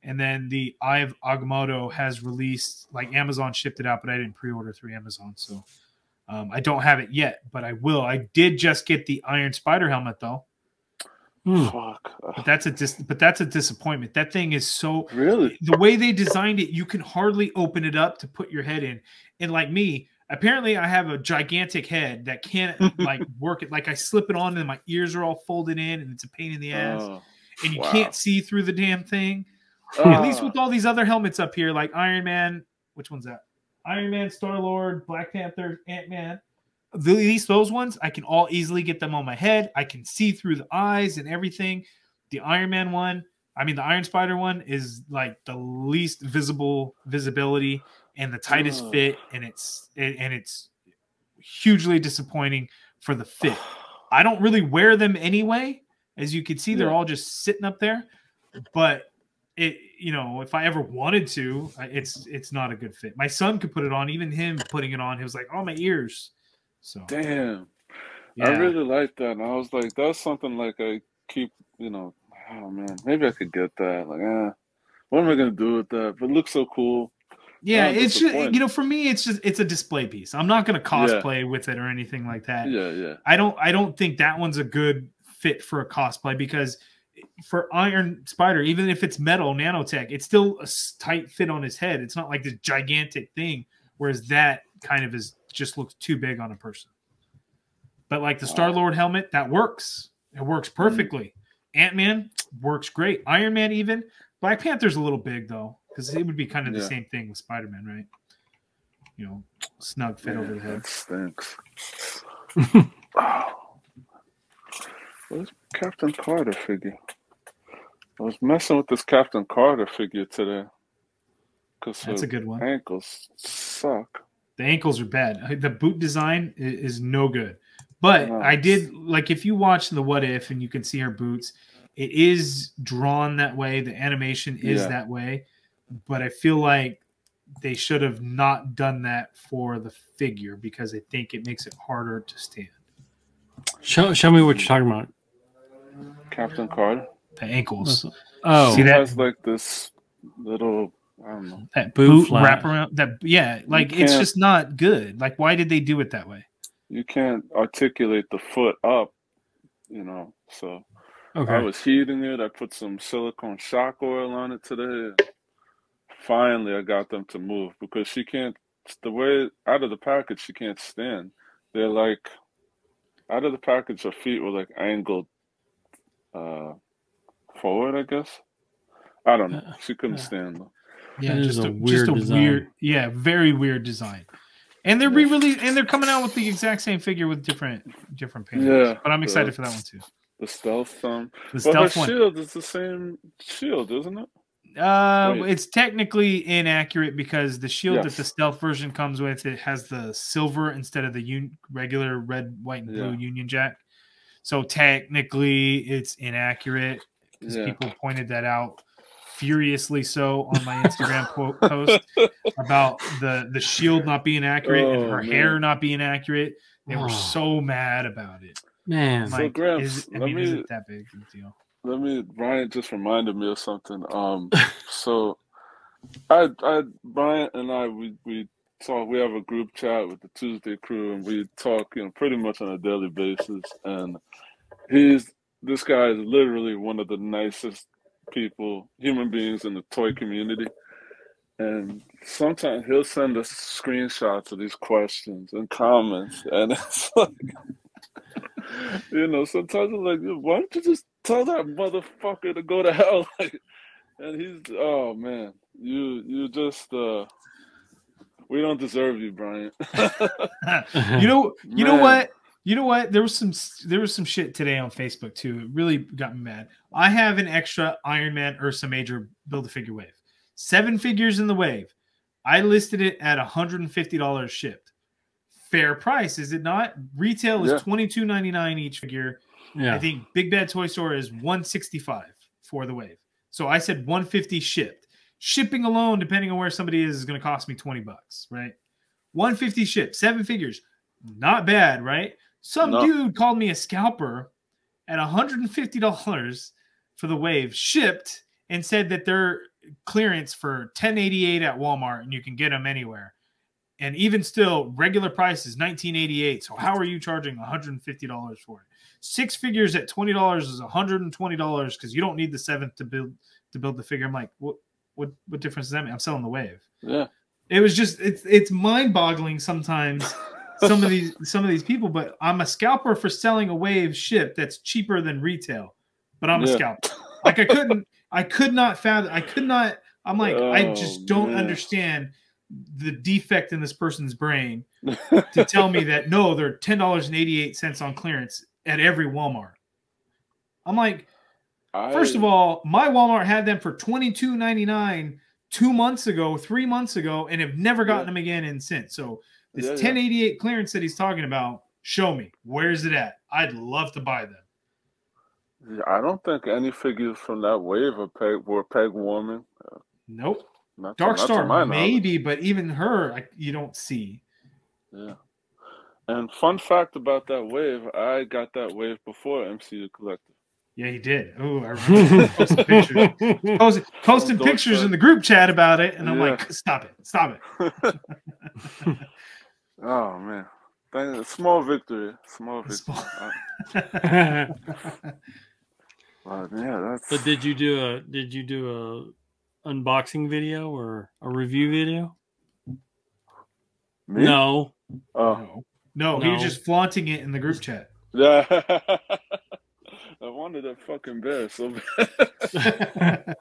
[SPEAKER 6] And then the Eye of Agamotto has released, like Amazon shipped it out, but I didn't pre-order through Amazon. So I don't have it yet, but I will. I did just get the Iron Spider helmet, though.
[SPEAKER 4] Fuck.
[SPEAKER 6] But that's a disappointment. That thing is so
[SPEAKER 4] Really
[SPEAKER 6] the way they designed it. You can hardly open it up to put your head in. And like me, apparently I have a gigantic head that can't like work it. Like I slip it on and my ears are all folded in, and it's a pain in the ass. And you can't see through the damn thing. At least with all these other helmets up here, like Iron Man. Which one's that? Iron Man, Star-Lord, Black Panther, Ant-Man. At least those ones, I can all easily get them on my head. I can see through the eyes and everything. The Iron Man one, the Iron Spider one is like the least visibility and the tightest fit, and it's hugely disappointing for the fit. I don't really wear them anyway. As you can see, they're all just sitting up there. But if I ever wanted to, it's not a good fit. My son could put it on. Even him putting it on, he was like, "Oh, my ears." So
[SPEAKER 4] damn, I really like that. And I was like, that's something like I keep, oh man, maybe I could get that. Like, what am I gonna do with that? But it looks so cool.
[SPEAKER 6] Yeah, it's just for me, it's a display piece. I'm not gonna cosplay with it or anything like that.
[SPEAKER 4] Yeah.
[SPEAKER 6] I don't think that one's a good fit for a cosplay, because for Iron Spider, even if it's metal nanotech, it's still a tight fit on his head. It's not like this gigantic thing, whereas that kind of just looks too big on a person. But like the Star-Lord helmet, that works. It works perfectly. Ant-Man works great. Iron Man even. Black Panther's a little big though, because it would be kind of the same thing with Spider-Man, right? Snug fit over the head.
[SPEAKER 4] That stinks. Where's Captain Carter figure? I was messing with this Captain Carter figure today.
[SPEAKER 6] That's a good one.
[SPEAKER 4] Ankles suck.
[SPEAKER 6] The ankles are bad. The boot design is no good. But I did, like, if you watch the What If and you can see her boots, it is drawn that way. The animation is that way. But I feel like they should have not done that for the figure, because I think it makes it harder to stand.
[SPEAKER 5] Show me what you're talking about.
[SPEAKER 4] Captain Carter.
[SPEAKER 6] The ankles.
[SPEAKER 5] Oh,
[SPEAKER 6] see that?
[SPEAKER 4] It has like this little, I don't know,
[SPEAKER 6] that boot wrap around. It's just not good. Like, why did they do it that way?
[SPEAKER 4] You can't articulate the foot up, So I was heating it. I put some silicone shock oil on it today. Finally, I got them to move, because she can't. The way out of the package, she can't stand. They're like out of the package. Her feet were like angled forward, I guess. I don't know. She couldn't stand them.
[SPEAKER 6] Yeah, just a weird, very weird design. And they're re-released, and they're coming out with the exact same figure with different panels. Yeah, but I'm excited for that one too.
[SPEAKER 4] The stealth one. Shield is the same shield, isn't it?
[SPEAKER 6] It's technically inaccurate, because the shield that the stealth version comes with, it has the silver instead of the regular red, white, and blue Union Jack. So technically, it's inaccurate, because people pointed that out furiously so on my Instagram post about the shield not being accurate and her hair not being accurate. They were so mad about it.
[SPEAKER 5] Man,
[SPEAKER 4] so Gramps,
[SPEAKER 6] is it that big of a deal?
[SPEAKER 4] Ryan just reminded me of something. So Brian and I, we talk. We have a group chat with the Tuesday crew, and we talk, pretty much on a daily basis. And this guy is literally one of the nicest human beings in the toy community. And sometimes he'll send us screenshots of these questions and comments, and it's like, sometimes I'm like, why don't you just tell that motherfucker to go to hell? And he's, oh man, you just, we don't deserve you, Brian.
[SPEAKER 6] You know what? You know what? There was some shit today on Facebook too. It really got me mad. I have an extra Iron Man Ursa Major Build-A-Figure wave. 7 figures in the wave. I listed it at $150 shipped. Fair price, is it not? Retail is $22.99 each figure. Yeah. I think Big Bad Toy Store is $165 for the wave. So I said $150 shipped. Shipping alone, depending on where somebody is going to cost me $20, right? $150 shipped, 7 figures. Not bad, right? Some dude called me a scalper at $150 for the wave shipped, and said that they're clearance for $10.88 at Walmart, and you can get them anywhere. And even still, regular price is $19.88. So how are you charging $150 for it? 6 figures at $20 is $120 because you don't need the 7th to build the figure. I'm like, what difference does that make? I'm selling the wave.
[SPEAKER 4] Yeah.
[SPEAKER 6] It was just it's mind-boggling sometimes. Some of these people, but I'm a scalper for selling a wave ship that's cheaper than retail. But I'm a scalper. Like I could not fathom. I'm like, I just don't understand the defect in this person's brain to tell me that no, they're $10.88 on clearance at every Walmart. I'm like, first of all, my Walmart had them for $22.99 2 months ago, 3 months ago, and have never gotten them again in since. So this 1088 clearance that he's talking about, show me. Where's it at? I'd love to buy them.
[SPEAKER 4] Yeah, I don't think any figures from that wave were peg warming.
[SPEAKER 6] Nope. Dark Star maybe, but even her, you don't see.
[SPEAKER 4] Yeah. And fun fact about that wave, I got that wave before MCU Collective.
[SPEAKER 6] Yeah, he did. Oh, I remember posting pictures. Posting pictures in the group chat about it, and I'm like, stop it.
[SPEAKER 4] Oh man. Small victory.
[SPEAKER 5] But did you do a unboxing video or a review video?
[SPEAKER 4] Me?
[SPEAKER 5] No.
[SPEAKER 6] No, he was just flaunting it in the group chat.
[SPEAKER 4] Yeah. I wanted a fucking bear so bad.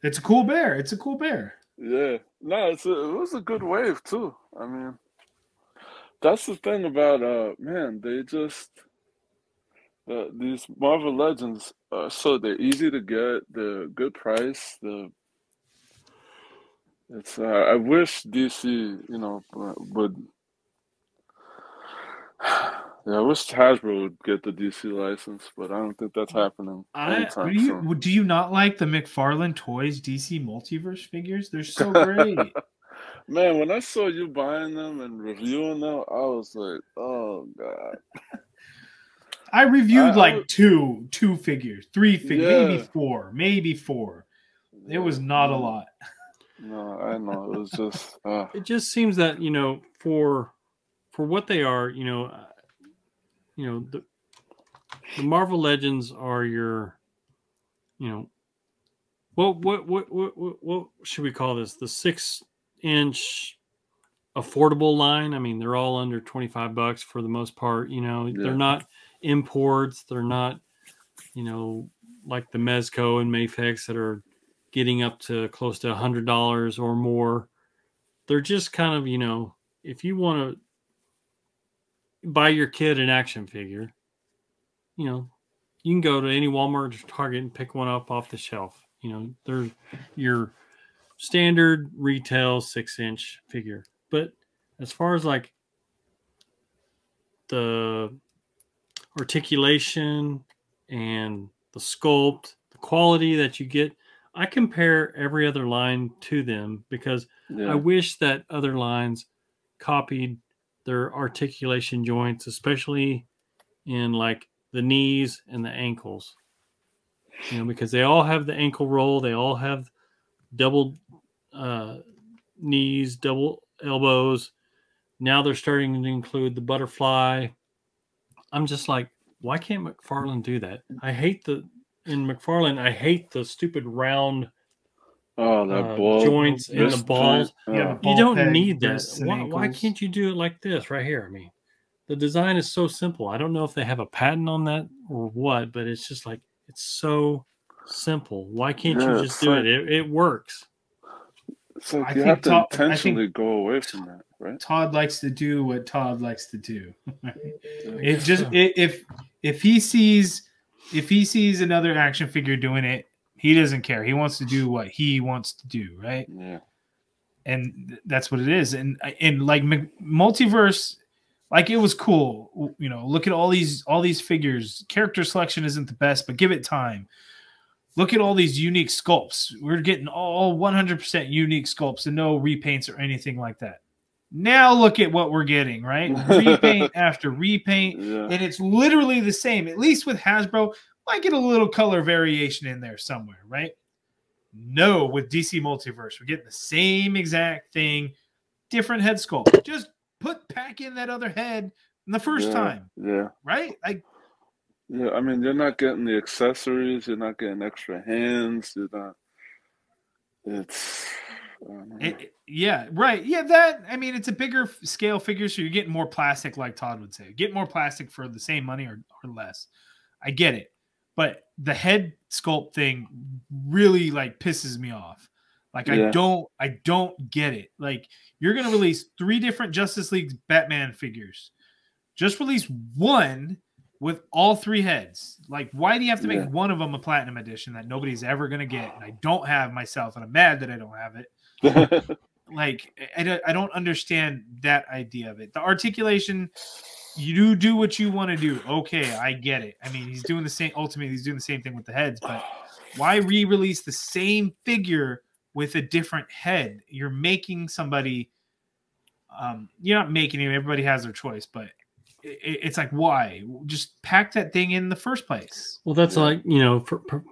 [SPEAKER 6] It's a cool bear.
[SPEAKER 4] Yeah. No, it was a good wave too. I mean, that's the thing about man, they just these Marvel Legends they're easy to get, they're good price, I wish DC, would I wish Hasbro would get the DC license, but I don't think that's happening anytime soon.
[SPEAKER 6] Do you not like the McFarlane Toys DC Multiverse figures? They're so great.
[SPEAKER 4] Man, when I saw you buying them and reviewing them, I was like, oh god.
[SPEAKER 6] I reviewed two figures, 3 figures, maybe four. It was not a lot.
[SPEAKER 4] No, I know. It was just
[SPEAKER 5] it just seems that, for what they are, the Marvel Legends are your, what should we call this? The 6-inch affordable line. I mean, they're all under $25 for the most part. They're not imports. They're not, like the Mezco and Mafex that are getting up to close to $100 or more. They're just kind of, if you want to buy your kid an action figure, you can go to any Walmart or Target and pick one up off the shelf. They're your standard retail 6-inch figure. But as far as like the articulation and the sculpt, the quality that you get, I compare every other line to them because I wish that other lines copied their articulation joints, especially in like the knees and the ankles, because they all have the ankle roll. They all have double knees, double elbows. Now they're starting to include the butterfly. I'm just like, why can't McFarlane do that? I hate the stupid round joints and the balls. You don't need that. Why can't you do it like this right here? I mean, the design is so simple. I don't know if they have a patent on that or what, but it's just like, it's so simple. Why can't you just do it? It works.
[SPEAKER 4] It's like you have to intentionally go away from that, right?
[SPEAKER 6] Todd likes to do what Todd likes to do. It just if he sees another action figure doing it, he doesn't care. He wants to do what he wants to do, right?
[SPEAKER 4] Yeah.
[SPEAKER 6] And that's what it is. And like Multiverse, like it was cool. Look at all these figures. Character selection isn't the best, but give it time. Look at all these unique sculpts. We're getting all 100% unique sculpts and no repaints or anything like that. Now look at what we're getting, right? Repaint after repaint, and it's literally the same. At least with Hasbro, might get a little color variation in there somewhere, right? No, with DC Multiverse, we're getting the same exact thing, different head sculpt. Just pack in that other head the first time, right? Like
[SPEAKER 4] Yeah, I mean, you're not getting the accessories, you're not getting extra hands, you're not. It's. I don't know.
[SPEAKER 6] Yeah, right. Yeah, that, I mean, it's a bigger scale figure, so you're getting more plastic, like Todd would say. Get more plastic for the same money or less. I get it. But the head sculpt thing really like pisses me off. Like
[SPEAKER 4] Yeah.
[SPEAKER 6] I don't get it. Like, you're gonna release 3 different Justice League Batman figures. Just release one with all 3 heads. Like, why do you have to make one of them a platinum edition that nobody's ever gonna get? And I don't have myself, and I'm mad that I don't have it. Like, I don't understand that idea of it. The articulation, you do what you want to do. Okay, I get it. I mean, he's doing the same. Ultimately, he's doing the same thing with the heads. But why re-release the same figure with a different head? You're making somebody. You're not making him. Everybody has their choice, but it's like, why? Just pack that thing in the first place.
[SPEAKER 5] Well, that's like,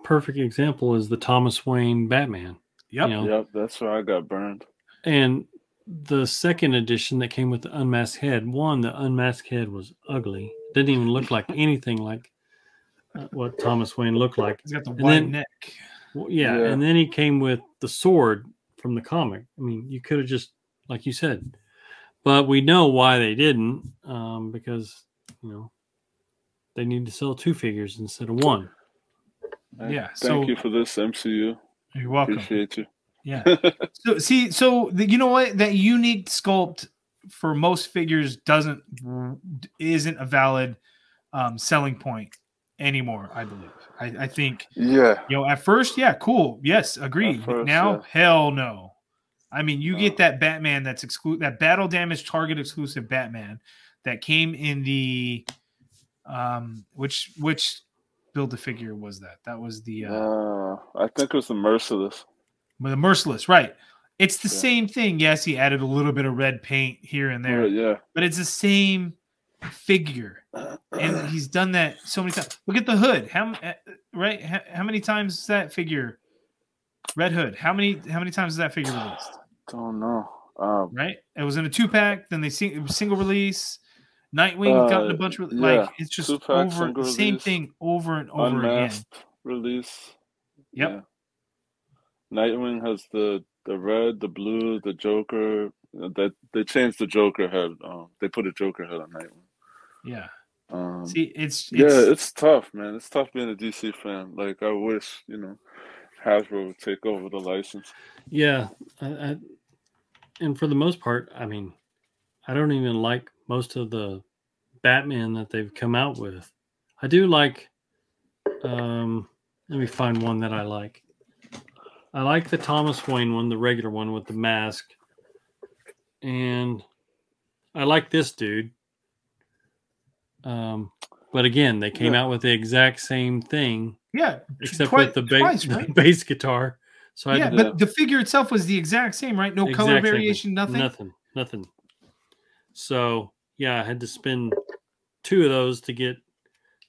[SPEAKER 5] perfect example is the Thomas Wayne Batman.
[SPEAKER 6] Yep.
[SPEAKER 4] Yep, that's where I got burned.
[SPEAKER 5] And the second edition that came with the unmasked head, the unmasked head was ugly. Didn't even look like anything like what Thomas Wayne looked like.
[SPEAKER 6] He's got the wide neck.
[SPEAKER 5] Well, yeah, and then he came with the sword from the comic. I mean, you could have just, like you said, but we know why they didn't, because, they need to sell 2 figures instead of 1.
[SPEAKER 6] Yeah.
[SPEAKER 4] Thank you for this, MCU.
[SPEAKER 6] You're welcome.
[SPEAKER 4] Appreciate you.
[SPEAKER 6] Yeah. You know what? That unique sculpt for most figures isn't a valid selling point anymore, I believe. I think.
[SPEAKER 4] Yeah.
[SPEAKER 6] At first, yeah, cool. Yes, agreed. But now, hell no. I mean, you get that Batman that's that battle damage target exclusive Batman that came in the which Build-A-Figure was that? That was the
[SPEAKER 4] I think it was the Merciless.
[SPEAKER 6] The Merciless, right. It's the same thing. Yes, he added a little bit of red paint here and there.
[SPEAKER 4] Yeah.
[SPEAKER 6] But it's the same figure. And he's done that so many times. Look at the hood. How many times is that figure? Red Hood. How many times is that figure released?
[SPEAKER 4] Don't know.
[SPEAKER 6] Right? It was in a 2-pack, then it was single release. Nightwing got in a bunch of it's just over the same thing over and over
[SPEAKER 4] Unmasked
[SPEAKER 6] again.
[SPEAKER 4] Release.
[SPEAKER 6] Yep.
[SPEAKER 4] Yeah. Nightwing has the red, the blue, the Joker. That they changed the Joker head. They put a Joker head on Nightwing.
[SPEAKER 6] Yeah.
[SPEAKER 4] See, it's tough, man. It's tough being a DC fan. Like, I wish, Hasbro would take over the license.
[SPEAKER 5] Yeah, and for the most part, I mean, I don't even like most of the Batman that they've come out with. I do like. Let me find one that I like. I like the Thomas Wayne one, the regular one with the mask, and I like this dude. But again, they came out with the exact same thing.
[SPEAKER 6] Yeah,
[SPEAKER 5] except with the bass guitar. So
[SPEAKER 6] but the figure itself was the exact same, right? No color variation, nothing.
[SPEAKER 5] Nothing. So yeah, I had to spend 2 of those to get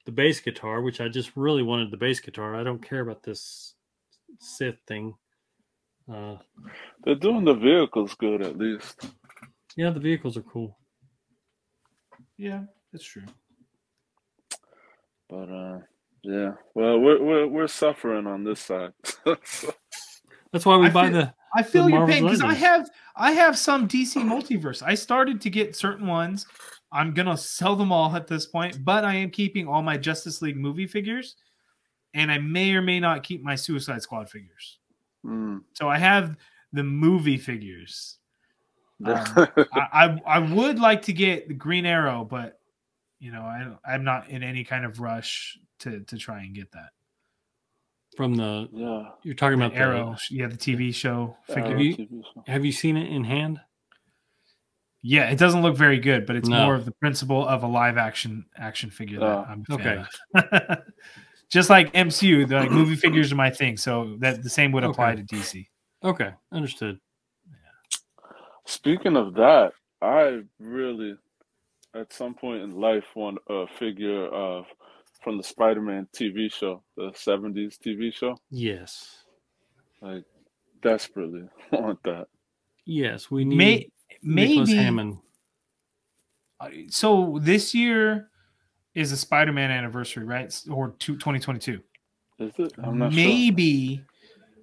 [SPEAKER 5] the bass guitar, which I just really wanted the bass guitar. I don't care about this Sith thing.
[SPEAKER 4] They're doing the vehicles good, at least.
[SPEAKER 5] Yeah, the vehicles are cool.
[SPEAKER 6] Yeah, that's true.
[SPEAKER 4] But yeah, well, we're suffering on this side.
[SPEAKER 5] That's why we buy the.
[SPEAKER 6] I feel your pain because I have some DC multiverse. I started to get certain ones. I'm gonna sell them all at this point, but I am keeping all my Justice League movie figures, and I may or may not keep my Suicide Squad figures. So I have the movie figures. I would like to get the Green Arrow, but I'm not in any kind of rush to try and get that.
[SPEAKER 5] From you're talking about
[SPEAKER 6] Arrow, the TV show figure.
[SPEAKER 5] Have you seen it in hand?
[SPEAKER 6] Yeah, it doesn't look very good, but it's more of the principle of a live action figure that I'm a fan of. Just like MCU, the movie figures are my thing, so that the same would apply to DC.
[SPEAKER 5] Okay, understood.
[SPEAKER 4] Yeah. Speaking of that, I really, at some point in life, want a figure of from the Spider-Man TV show, the 70s TV show.
[SPEAKER 5] Yes.
[SPEAKER 4] Like, desperately want that.
[SPEAKER 5] Yes, we need
[SPEAKER 6] maybe
[SPEAKER 5] Nicholas Hammond.
[SPEAKER 6] So this year, is a Spider-Man anniversary, right? Or 2022.
[SPEAKER 4] Is it? I'm not
[SPEAKER 6] Maybe.
[SPEAKER 4] sure.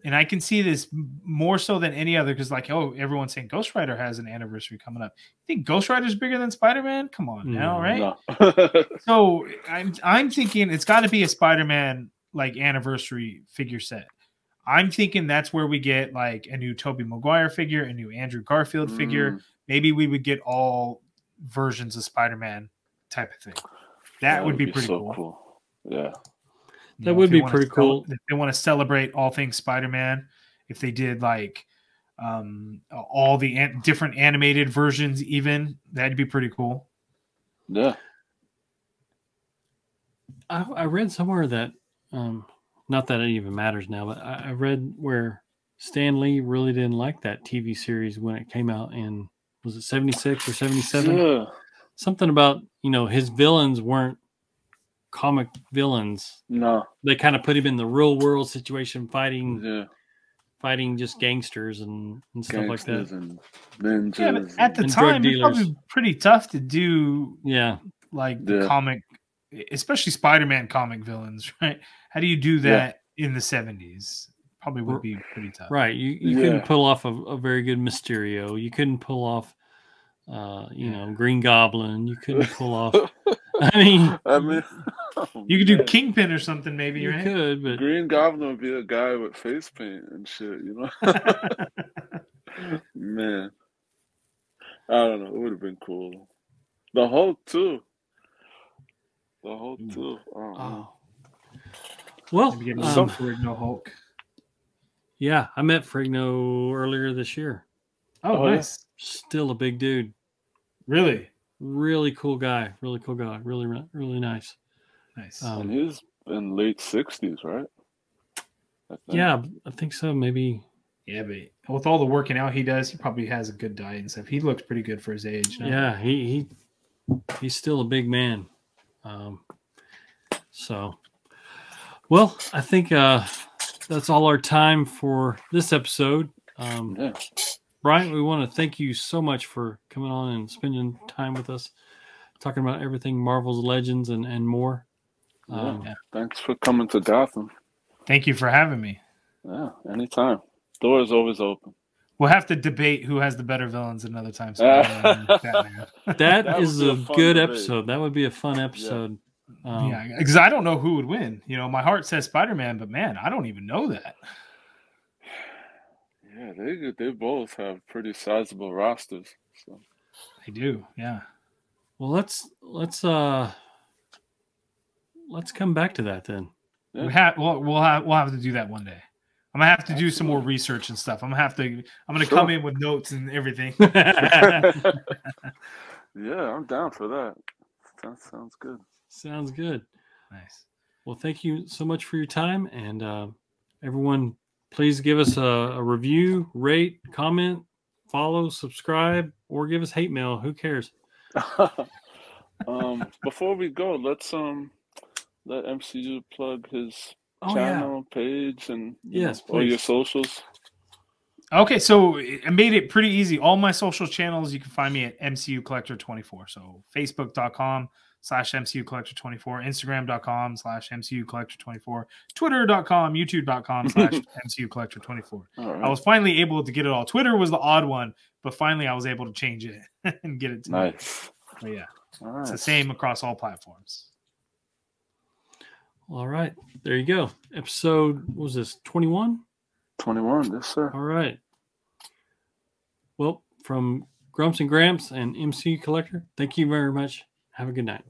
[SPEAKER 6] And I can see this more so than any other because, like, oh, everyone's saying Ghost Rider has an anniversary coming up. You think Ghost Rider's bigger than Spider-Man? Come on now, right?
[SPEAKER 4] No.
[SPEAKER 6] So I'm thinking it's got to be a Spider-Man like anniversary figure set. I'm thinking that's where we get like a new Tobey Maguire figure, a new Andrew Garfield figure. Maybe we would get all versions of Spider-Man type of thing. That would be pretty cool.
[SPEAKER 4] Yeah.
[SPEAKER 5] That would be pretty cool.
[SPEAKER 6] If they want to celebrate all things Spider-Man, if they did like all the different animated versions, even that'd be pretty cool.
[SPEAKER 4] Yeah.
[SPEAKER 5] I read somewhere that, not that it even matters now, but I read where Stan Lee really didn't like that TV series when it came out in, was it 76 or 77?
[SPEAKER 4] Yeah.
[SPEAKER 5] Something about, his villains weren't comic villains.
[SPEAKER 4] No.
[SPEAKER 5] They kind of put him in the real world situation fighting just gangsters and stuff like that.
[SPEAKER 4] And ninjas.
[SPEAKER 6] Yeah, but at the time, it's probably pretty tough to do the comic, especially Spider-Man comic villains, right? How do you do that in the 70s? Probably would be pretty tough.
[SPEAKER 5] Right. You couldn't pull off a very good Mysterio. You couldn't pull off Green Goblin. You couldn't pull off I mean
[SPEAKER 6] you could do Kingpin or something, maybe,
[SPEAKER 5] you
[SPEAKER 6] right?
[SPEAKER 5] could, but
[SPEAKER 4] Green Goblin would be a guy with face paint and shit, Man. I don't know. It would have been cool. The Hulk too. Oh.
[SPEAKER 5] Well,
[SPEAKER 6] Ferrigno Hulk.
[SPEAKER 5] Yeah, I met Ferrigno earlier this year.
[SPEAKER 6] Oh, nice.
[SPEAKER 5] Still a big dude.
[SPEAKER 6] Really?
[SPEAKER 5] Really cool guy. Really, really nice.
[SPEAKER 6] Nice.
[SPEAKER 4] And he's in late 60s, right?
[SPEAKER 5] Yeah, I think so. Maybe.
[SPEAKER 6] Yeah, but with all the working out he does, he probably has a good diet and stuff. He looks pretty good for his age. No?
[SPEAKER 5] Yeah, he's still a big man. Well, I think that's all our time for this episode. Brian, we want to thank you so much for coming on and spending time with us, talking about everything Marvel's Legends and more.
[SPEAKER 4] Thanks for coming to Gotham.
[SPEAKER 6] Thank you for having me.
[SPEAKER 4] Yeah, anytime. Door is always open.
[SPEAKER 6] We'll have to debate who has the better villains another time.
[SPEAKER 5] That is a good episode. That would be a fun episode.
[SPEAKER 6] Because I don't know who would win. My heart says Spider-Man, but man, I don't even know that.
[SPEAKER 4] Yeah, they both have pretty sizable rosters. So.
[SPEAKER 6] They do, yeah.
[SPEAKER 5] Well, let's come back to that then.
[SPEAKER 6] Yeah. We'll have to do that one day. I'm gonna have to do some more research and stuff. I'm gonna come in with notes and everything.
[SPEAKER 4] Yeah, I'm down for that. That sounds good.
[SPEAKER 5] Sounds good.
[SPEAKER 6] Nice.
[SPEAKER 5] Well, thank you so much for your time, and everyone, please give us a review, rate, comment, follow, subscribe, or give us hate mail. Who cares?
[SPEAKER 4] Before we go, let's let MCU plug his channel, page, and all your socials.
[SPEAKER 6] Okay, so I made it pretty easy. All my social channels, you can find me at MCU Collector 24. So Facebook.com/MCU Collector 24, Instagram.com/MCU Collector 24, Twitter.com, YouTube.com/MCU Collector 24. Right. I was finally able to get it all. Twitter was the odd one, but finally I was able to change it and get it to me. But yeah, it's the same across all platforms.
[SPEAKER 5] All right, there you go. Episode, what was this, 21?
[SPEAKER 4] 21, yes, sir.
[SPEAKER 5] All right. Well, from Grumps and Gramps and MCU Collector, thank you very much. Have a good night.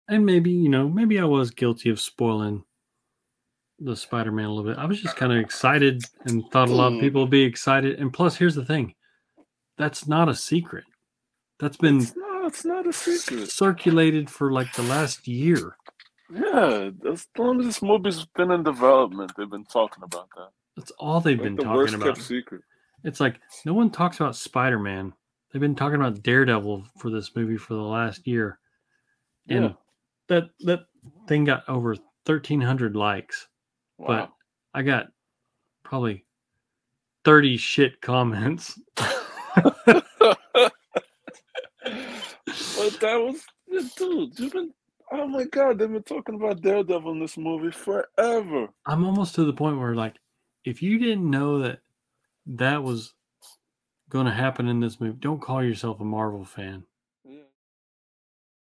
[SPEAKER 5] And maybe, maybe I was guilty of spoiling the Spider-Man a little bit. I was just kind of excited and thought a lot of people would be excited. And plus, here's the thing. That's not a secret. That's been
[SPEAKER 4] it's not a secret.
[SPEAKER 5] Circulated for like the last year.
[SPEAKER 4] Yeah, as long as this movie's been in development, they've been talking about that.
[SPEAKER 5] That's all they've been talking about.
[SPEAKER 4] The worst kept secret.
[SPEAKER 5] It's like no one talks about Spider-Man they've been talking about Daredevil for this movie for the last year, and that thing got over 1,300 likes.
[SPEAKER 4] Wow.
[SPEAKER 5] But I got probably 30 shit comments.
[SPEAKER 4] But that was, dude, oh my God, they've been talking about Daredevil in this movie forever.
[SPEAKER 5] I'm almost to the point where, like, if you didn't know that was going to happen in this movie, don't call yourself a Marvel fan.